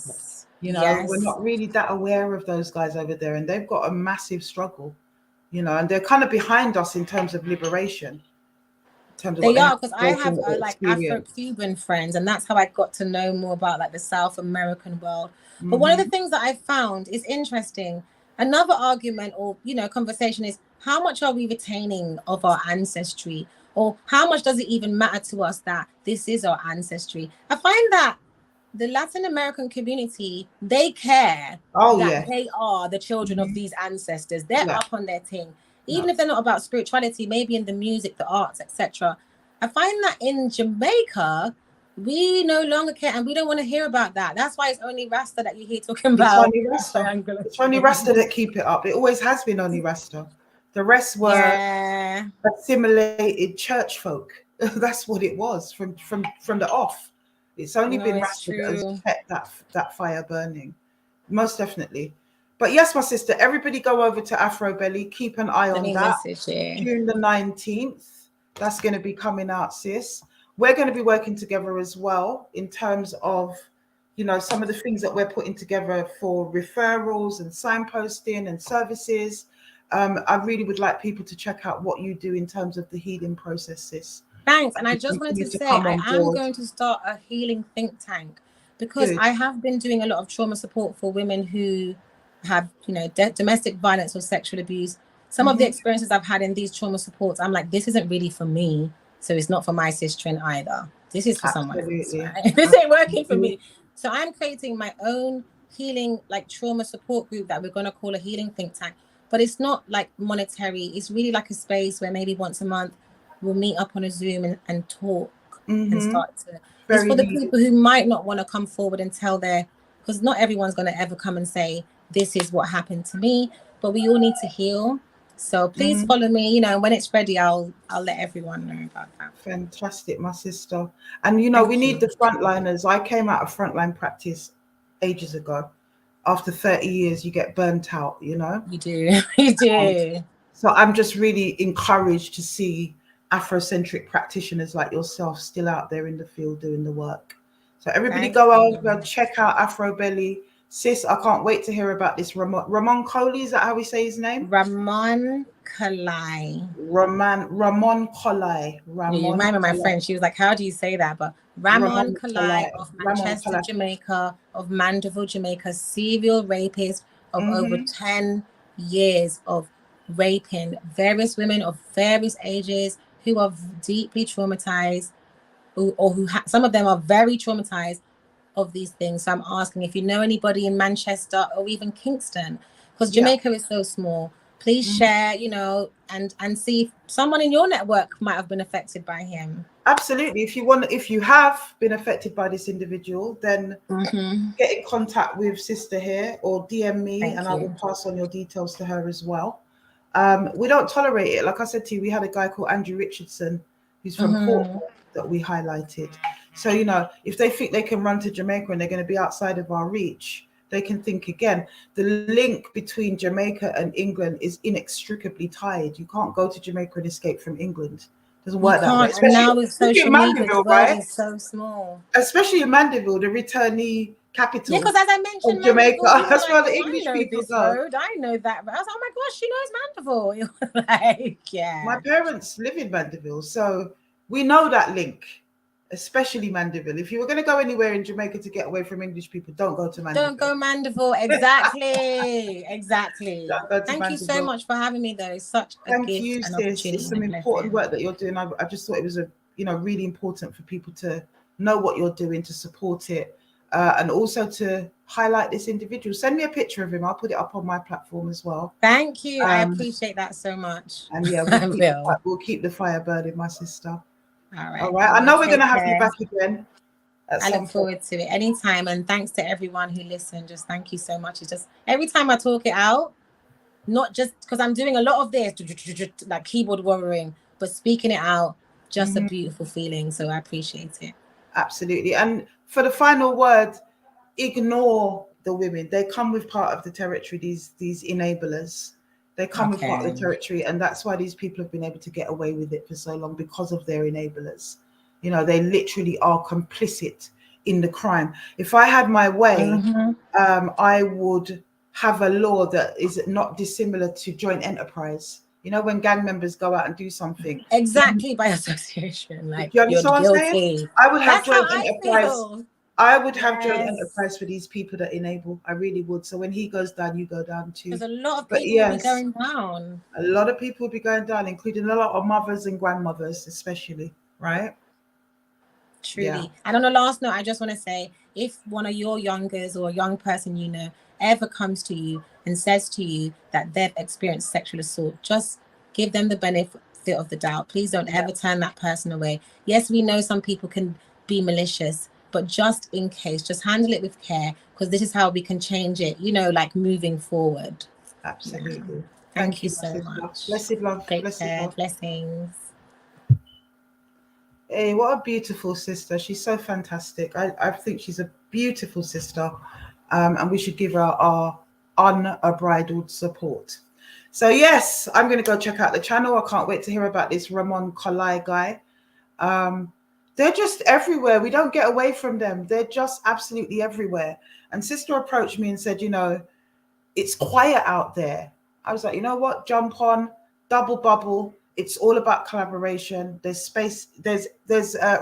You know, we're not really that aware of those guys over there, and they've got a massive struggle, you know, and they're kind of behind us in terms of liberation. terms of what They they have are, because to I go through, have what they like experience. Afro-Cuban friends, and that's how I got to know more about like the South American world. But one of the Mm-hmm. things that I found is interesting. Another argument or conversation is how much are we retaining of our ancestry, or how much does it even matter to us that this is our ancestry? I find that the Latin American community, they care Oh that yeah. they are the children of Mm-hmm. these ancestors. They're Yeah. up on their thing, No. even if they're not about spirituality, maybe in the music, the arts, etc. I find that in Jamaica, we no longer care, and we don't want to hear about that. That's why it's only Rasta that you hear talking It's about only Rasta. triangular It's only Rasta that keep it up. It always has been only Rasta. The rest were Yeah, assimilated church folk. That's what it was from the off. It's only no, been it's Rasta that has true. kept that fire burning, most definitely. But yes, my sister, everybody go over to Afro Belly. Keep an eye Let on me that. message you. June the 19th. That's going to be coming out, sis. We're going to be working together as well in terms of, some of the things that we're putting together for referrals and signposting and services. I really would like people to check out what you do in terms of the healing process, sis. Thanks. And I And just wanted continue to to say, come I on am board. going to start a healing think tank because Good. I have been doing a lot of trauma support for women who have, domestic violence or sexual abuse. Some of the experiences I've had in these trauma supports, I'm like, this isn't really for me. So it's not for my sister either. This is for someone else, Absolutely. right? This ain't working for Absolutely. me. So I'm creating my own healing, like trauma support group that we're going to call a healing think tank. But it's not like monetary. It's really like a space where maybe once a month we'll meet up on a Zoom and talk and start to. It's Very for the needed. people who might not want to come forward and tell because not everyone's going to ever come and say, this is what happened to me, but we all need to heal. So please follow me, when it's ready, I'll let everyone know about that. Fantastic, my sister. And we Thank need you. the frontliners. I came out of frontline practice ages ago. After 30 years, you get burnt out, You do. You do. So I'm just really encouraged to see Afrocentric practitioners like yourself still out there in the field doing the work. So everybody Thank go you. over, check out Afro Belly. Sis, I can't wait to hear about this. Ramon Coley, is that how we say his name? Ramon Kalai. Ramon Coley. Yeah, you Ramon remind me of my Coley. friend. She was like, how do you say that? But Ramon Ramon Kalai Coley. of Ramon Manchester, Coley. Jamaica, of Mandeville, Jamaica, serial rapist of over 10 years of raping various women of various ages who are deeply traumatized, some of them are very traumatized of these things. So I'm asking if you know anybody in Manchester or even Kingston, because Yeah. Jamaica is so small. Please share, and see if someone in your network might have been affected by him. Absolutely. If you have been affected by this individual, then get in contact with sister here or DM me. Thank And you. I will pass on your details to her as well. We don't tolerate it. Like I said to you, we had a guy called Andrew Richardson who's from Portland that we highlighted. So, if they think they can run to Jamaica and they're going to be outside of our reach, they can think again. The link between Jamaica and England is inextricably tied. You can't go to Jamaica and escape from England. Doesn't work that way. And now with Especially social in media, the Mandeville, world right? is so small. Especially in Mandeville, the returnee Yeah, capital because as I mentioned of Jamaica. Mandeville, you were That's like, where the oh, I English know people this go. road. I know that road. I was like, oh my gosh, she knows Mandeville. You were like, yeah. My parents live in Mandeville, so we know that link, especially Mandeville. If you were going to go anywhere in Jamaica to get away from English people, don't go to Mandeville. Don't go Mandeville. Exactly. Exactly. Don't go to Thank you so Mandeville. much for having me, though. It's such a Thank gift you, and sis. opportunity. It's some important work that you're doing. I just thought it was really important for people to know what you're doing, to support it, and also to highlight this individual. Send me a picture of him. I'll put it up on my platform as well. Thank you. I appreciate that so much. And yeah, we'll keep the fire burning, my sister. All right. All right. I know we're going to have you back again. I look forward to it anytime. And thanks to everyone who listened. Just thank you so much. It's just every time I talk it out, not just because I'm doing a lot of this, like keyboard warring, but speaking it out, just a beautiful feeling. So I appreciate it. Absolutely. And for the final word, ignore the women. They come with part of the territory, these enablers. They come with part of the territory. And that's why these people have been able to get away with it for so long, because of their enablers. They literally are complicit in the crime. If I had my way, I would have a law that is not dissimilar to joint enterprise. You know, when gang members go out and do something. Exactly, by association. Like, Do you you're understand what I'm saying? guilty. I would have That's how joint I enterprise. feel. I would have joint Yes. enterprise for these people that enable. I really would. So when he goes down, you go down too. Because a lot of But people will be yes, going down. a lot of people will be going down, including a lot of mothers and grandmothers, especially, right? Truly. Yeah. And on the last note, I just want to say, if one of your youngers or a young person you know ever comes to you and says to you that they've experienced sexual assault, just give them the benefit of the doubt. Please don't ever turn that person away. Yes, we know some people can be malicious, but just in case, just handle it with care, because this is how we can change it, you know, like moving forward. Absolutely. Yeah. Thank you so sister. much. Blessed love. Take Blessed care. love. Blessings. Hey, what a beautiful sister. She's so fantastic. I think she's a beautiful sister. And we should give her our unbridled support. So yes, I'm going to go check out the channel. I can't wait to hear about this Ramon Kolai guy. They're just everywhere. We don't get away from them. They're just absolutely everywhere. And sister approached me and said, you know, it's quiet out there. I was like, you know what? Jump on, double bubble. It's all about collaboration. There's space. There's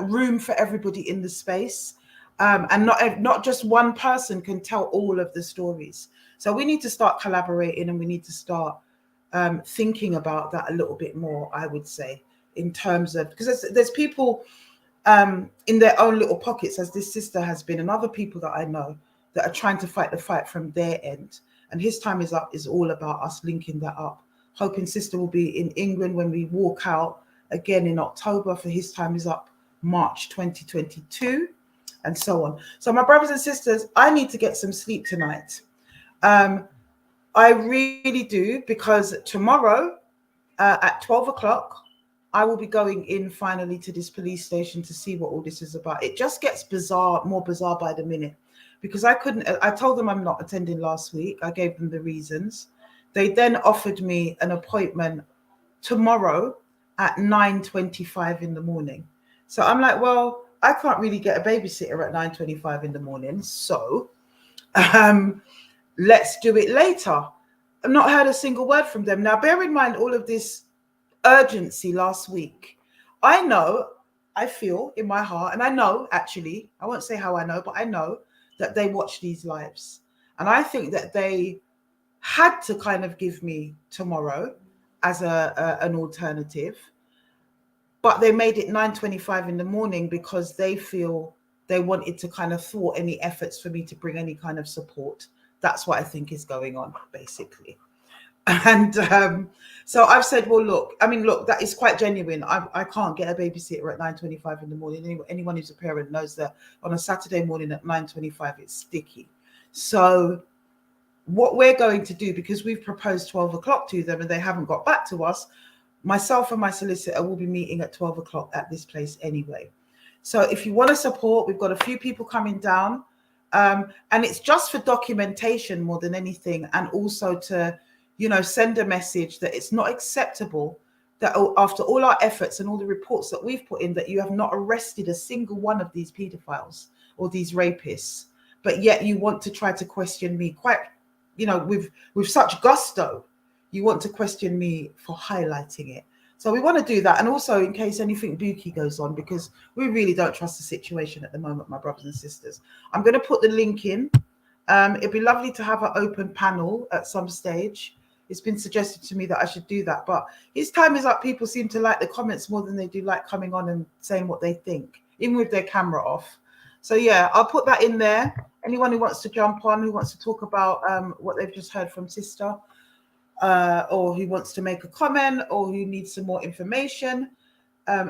room for everybody in the space, and not just one person can tell all of the stories. So we need to start collaborating, and we need to start thinking about that a little bit more. I would say, in terms of, because there's people in their own little pockets, as this sister has been, and other people that I know that are trying to fight the fight from their end. And his time is up is all about us linking that up. Hoping sister will be in England when we walk out again in October for his time is up March 2022, and so on. So my brothers and sisters, I need to get some sleep tonight. I really do, because tomorrow at 12 o'clock, I will be going in finally to this police station to see what all this is about. It just gets bizarre, more bizarre by the minute, because I told them I'm not attending last week. I gave them the reasons. They then offered me an appointment tomorrow at 9:25 in the morning. So I'm like, well, I can't really get a babysitter at 9:25 in the morning. So let's do it later. I've not heard a single word from them. Now, bear in mind all of this urgency last week. I feel in my heart, and I know, actually, I won't say how I know, but I know that they watch these lives. And I think that they had to kind of give me tomorrow as an alternative, but they made it 9:25 in the morning because they feel they wanted to kind of thwart any efforts for me to bring any kind of support. That's what I think is going on, basically. And so I've said, well, look, that is quite genuine. I can't get a babysitter at 9:25 in the morning. Anyone who's a parent knows that on a Saturday morning at 9:25, it's sticky. So what we're going to do, because we've proposed 12 o'clock to them and they haven't got back to us, myself and my solicitor will be meeting at 12 o'clock at this place anyway. So if you want to support, we've got a few people coming down, and it's just for documentation more than anything, and also to, you know, send a message that it's not acceptable that after all our efforts and all the reports that we've put in, that you have not arrested a single one of these pedophiles or these rapists, but yet you want to try to question me quite, you know, with such gusto. You want to question me for highlighting it. So we want to do that. And also in case anything booky goes on, because we really don't trust the situation at the moment, my brothers and sisters. I'm going to put the link in. It'd be lovely to have an open panel at some stage. It's been suggested to me that I should do that, but his time is up. People seem to like the comments more than they do like coming on and saying what they think, even with their camera off. So yeah, I'll put that in there. Anyone who wants to jump on, who wants to talk about what they've just heard from sister, or who wants to make a comment, or who needs some more information,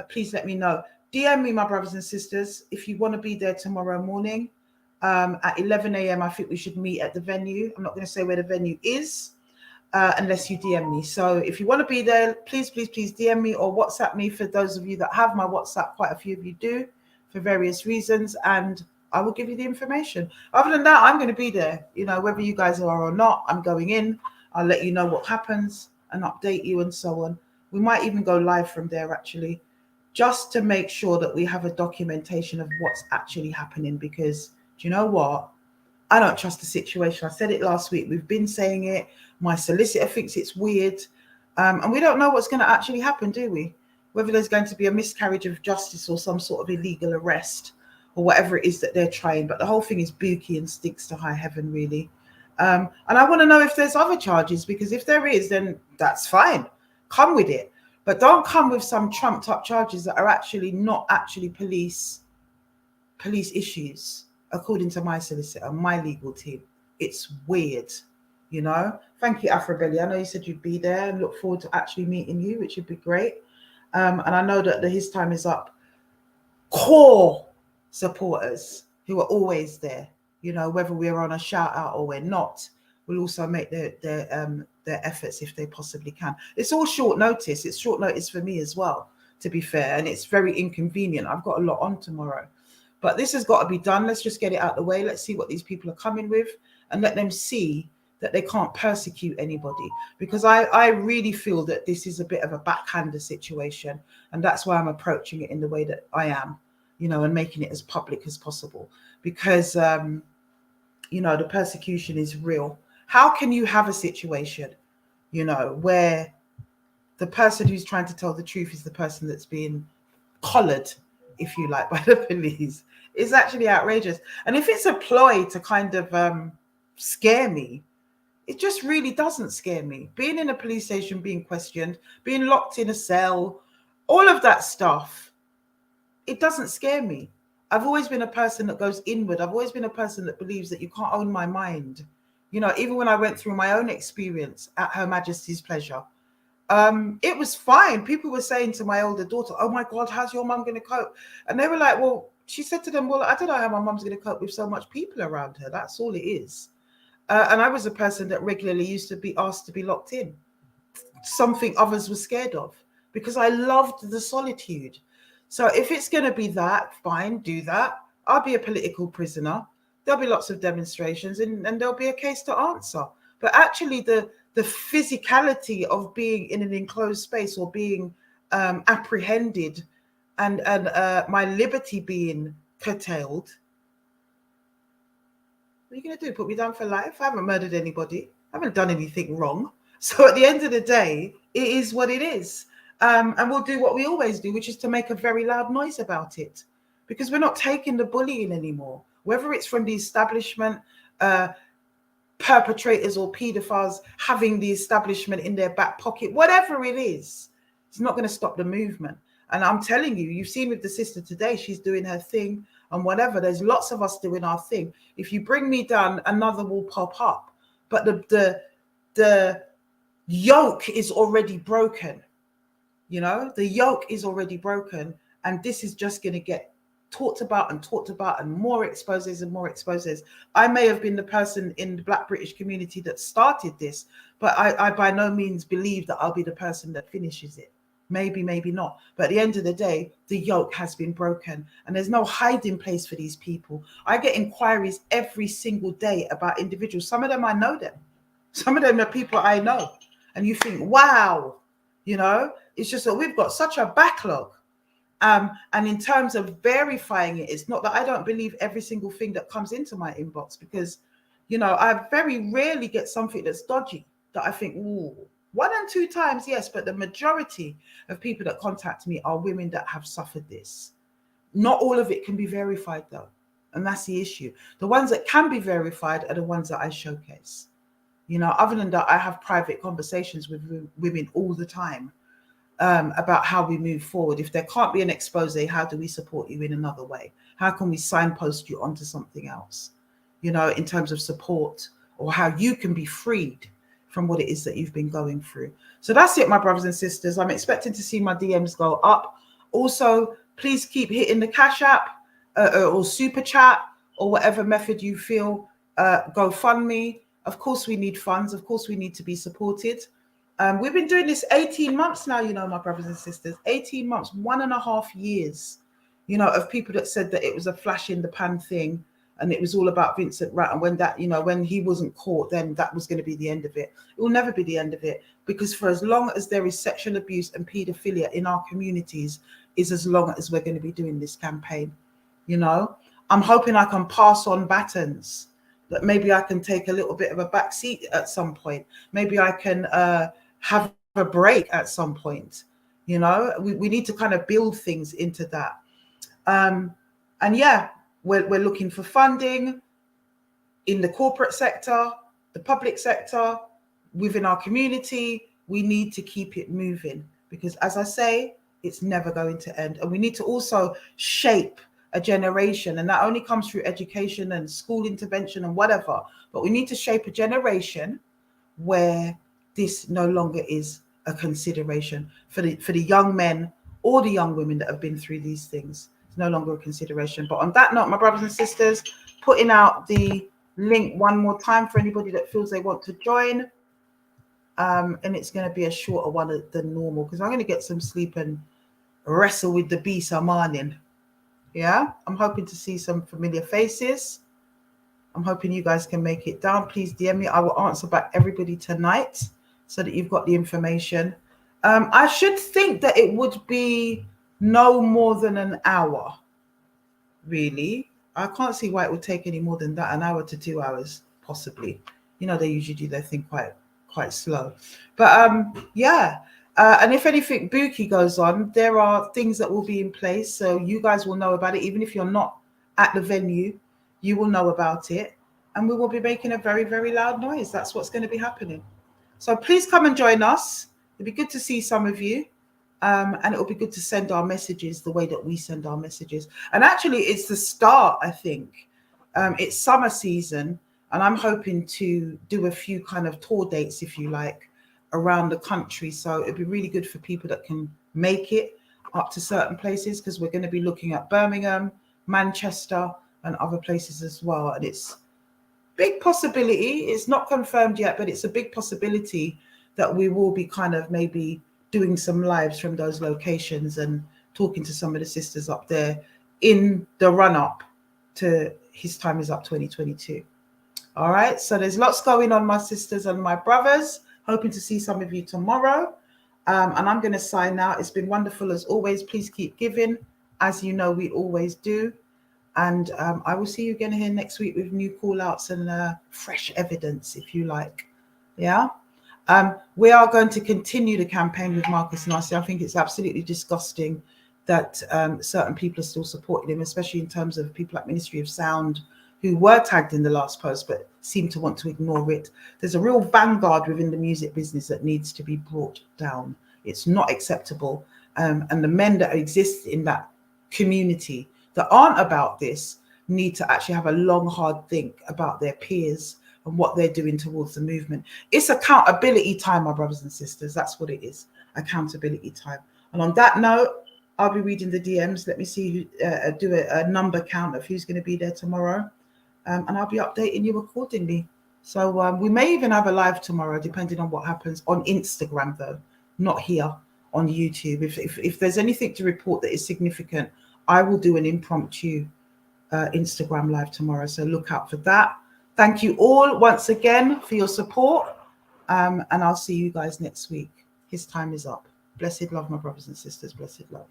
please let me know. DM me, my brothers and sisters, if you want to be there tomorrow morning at 11 a.m. I think we should meet at the venue. I'm not going to say where the venue is unless you DM me. So if you want to be there, please DM me or WhatsApp me. For those of you that have my WhatsApp, quite a few of you do for various reasons, and I will give you the information. Other than that, I'm going to be there. You know, whether you guys are or not, I'm going in. I'll let you know what happens and update you and so on. We might even go live from there, actually, just to make sure that we have a documentation of what's actually happening. Because do you know what? I don't trust the situation. I said it last week. We've been saying it. My solicitor thinks it's weird. And we don't know what's going to actually happen, do we? Whether there's going to be a miscarriage of justice or some sort of illegal arrest or whatever it is that they're trying. But the whole thing is booky and stinks to high heaven, really. And I want to know if there's other charges, because if there is, then that's fine. Come with it. But don't come with some trumped up charges that are actually not actually police issues, according to my solicitor, my legal team. It's weird, you know. Thank you, Afrobelly. I know you said you'd be there, and look forward to actually meeting you, which would be great. And I know that his time is up. Core supporters who are always there, you know, whether we're on a shout out or we're not, will also make their efforts if they possibly can. It's all short notice. It's short notice for me as well, to be fair, and it's very inconvenient. I've got a lot on tomorrow. But this has got to be done. Let's just get it out the way. Let's see what these people are coming with and let them see that they can't persecute anybody. Because I really feel that this is a bit of a backhander situation. And that's why I'm approaching it in the way that I am, you know, and making it as public as possible. Because, you know, the persecution is real. How can you have a situation, you know, where the person who's trying to tell the truth is the person that's being collared, if you like, by the police? Is actually outrageous. And if it's a ploy to kind of scare me, it just really doesn't scare me. Being in a police station, being questioned, being locked in a cell, all of that stuff, it doesn't scare me. I've always been a person that goes inward. I've always been a person that believes that you can't own my mind. You know, even when I went through my own experience at Her Majesty's pleasure, it was fine. People were saying to my older daughter, "Oh my God, how's your mum going to cope?" And they were like, "Well," she said to them, "Well, I don't know how my mum's going to cope with so much people around her. That's all it is." And I was a person that regularly used to be asked to be locked in, something others were scared of, because I loved the solitude. So if it's going to be that, fine, do that. I'll be a political prisoner. There'll be lots of demonstrations and there'll be a case to answer. But actually the physicality of being in an enclosed space or being apprehended and my liberty being curtailed, what are you going to do? Put me down for life? I haven't murdered anybody. I haven't done anything wrong. So at the end of the day, it is what it is. And we'll do what we always do, which is to make a very loud noise about it, because we're not taking the bullying anymore, whether it's from the establishment, perpetrators or paedophiles having the establishment in their back pocket, whatever it is, it's not going to stop the movement. And I'm telling you, you've seen with the sister today, she's doing her thing and whatever. There's lots of us doing our thing. If you bring me down, another will pop up. But the yoke is already broken. You know, the yoke is already broken. And this is just going to get talked about and more exposes and more exposes. I may have been the person in the Black British community that started this, but I by no means believe that I'll be the person that finishes it. Maybe, maybe not. But at the end of the day, the yoke has been broken and there's no hiding place for these people. I get inquiries every single day about individuals. Some of them I know them. Some of them are people I know. And you think, wow, you know, it's just that we've got such a backlog. And in terms of verifying it, it's not that I don't believe every single thing that comes into my inbox, because, you know, I very rarely get something that's dodgy that I think, ooh, 1 and 2 times, yes, but the majority of people that contact me are women that have suffered this. Not all of it can be verified, though. And that's the issue. The ones that can be verified are the ones that I showcase. You know, other than that, I have private conversations with women all the time about how we move forward. If there can't be an expose, how do we support you in another way? How can we signpost you onto something else, you know, in terms of support, or how you can be freed from what it is that you've been going through. So that's it, my brothers and sisters. I'm expecting to see my DMs go up. Also, please keep hitting the Cash App or Super Chat or whatever method you feel. GoFundMe. Of course, we need funds. Of course, we need to be supported. We've been doing this 18 months now, you know, my brothers and sisters, 18 months, 1.5 years, you know, of people that said that it was a flash in the pan thing and it was all about Vincent Rat. And when that, you know, when he wasn't caught, then that was going to be the end of it. It will never be the end of it, because for as long as there is sexual abuse and paedophilia in our communities is as long as we're going to be doing this campaign. You know, I'm hoping I can pass on batons, that maybe I can take a little bit of a back seat at some point. Maybe I can have a break at some point. You know, we need to kind of build things into that. And yeah, we're looking for funding in the corporate sector, the public sector, within our community. We need to keep it moving because, as I say, it's never going to end. And we need to also shape a generation, and that only comes through education and school intervention and whatever. But we need to shape a generation where this no longer is a consideration for the young men or the young women that have been through these things. It's no longer a consideration. But on that note, my brothers and sisters, putting out the link one more time for anybody that feels they want to join. And it's going to be a shorter one than normal because I'm going to get some sleep and wrestle with the beast I'm morning. Yeah, I'm hoping to see some familiar faces. I'm hoping you guys can make it down. Please DM me. I will answer back everybody tonight so that you've got the information. I should think that it would be no more than an hour, really. I can't see why it would take any more than that, an hour to 2 hours, possibly. You know, they usually do their thing quite slow. But yeah. And if anything booky goes on, there are things that will be in place. So you guys will know about it. Even if you're not at the venue, you will know about it. And we will be making a very, very loud noise. That's what's going to be happening. So please come and join us. It'd be good to see some of you. And it'll be good to send our messages the way that we send our messages. And actually, it's the start, I think. It's summer season. And I'm hoping to do a few kind of tour dates, if you like, around the country. So it'd be really good for people that can make it up to certain places, because we're going to be looking at Birmingham, Manchester, and other places as well. And it's big possibility. It's not confirmed yet, but it's a big possibility that we will be kind of maybe doing some lives from those locations and talking to some of the sisters up there in the run up to His Time Is Up 2022. All right. So there's lots going on, my sisters and my brothers. Hoping to see some of you tomorrow. And I'm going to sign out. It's been wonderful as always. Please keep giving, as you know we always do. And I will see you again here next week with new call outs and fresh evidence, if you like. Yeah. We are going to continue the campaign with Marcus Narcy. I think it's absolutely disgusting that certain people are still supporting him, especially in terms of people like Ministry of Sound, who were tagged in the last post, but seem to want to ignore it. There's a real vanguard within the music business that needs to be brought down. It's not acceptable. And the men that exist in that community that aren't about this need to actually have a long, hard think about their peers and what they're doing towards the movement. It's accountability time, my brothers and sisters. That's what it is, accountability time. And on that note, I'll be reading the DMs. Let me see, do a number count of who's going to be there tomorrow. And I'll be updating you accordingly. So we may even have a live tomorrow, depending on what happens on Instagram, though, not here on YouTube. If there's anything to report that is significant, I will do an impromptu Instagram live tomorrow. So look out for that. Thank you all once again for your support. And I'll see you guys next week. His time is up. Blessed love, my brothers and sisters. Blessed love.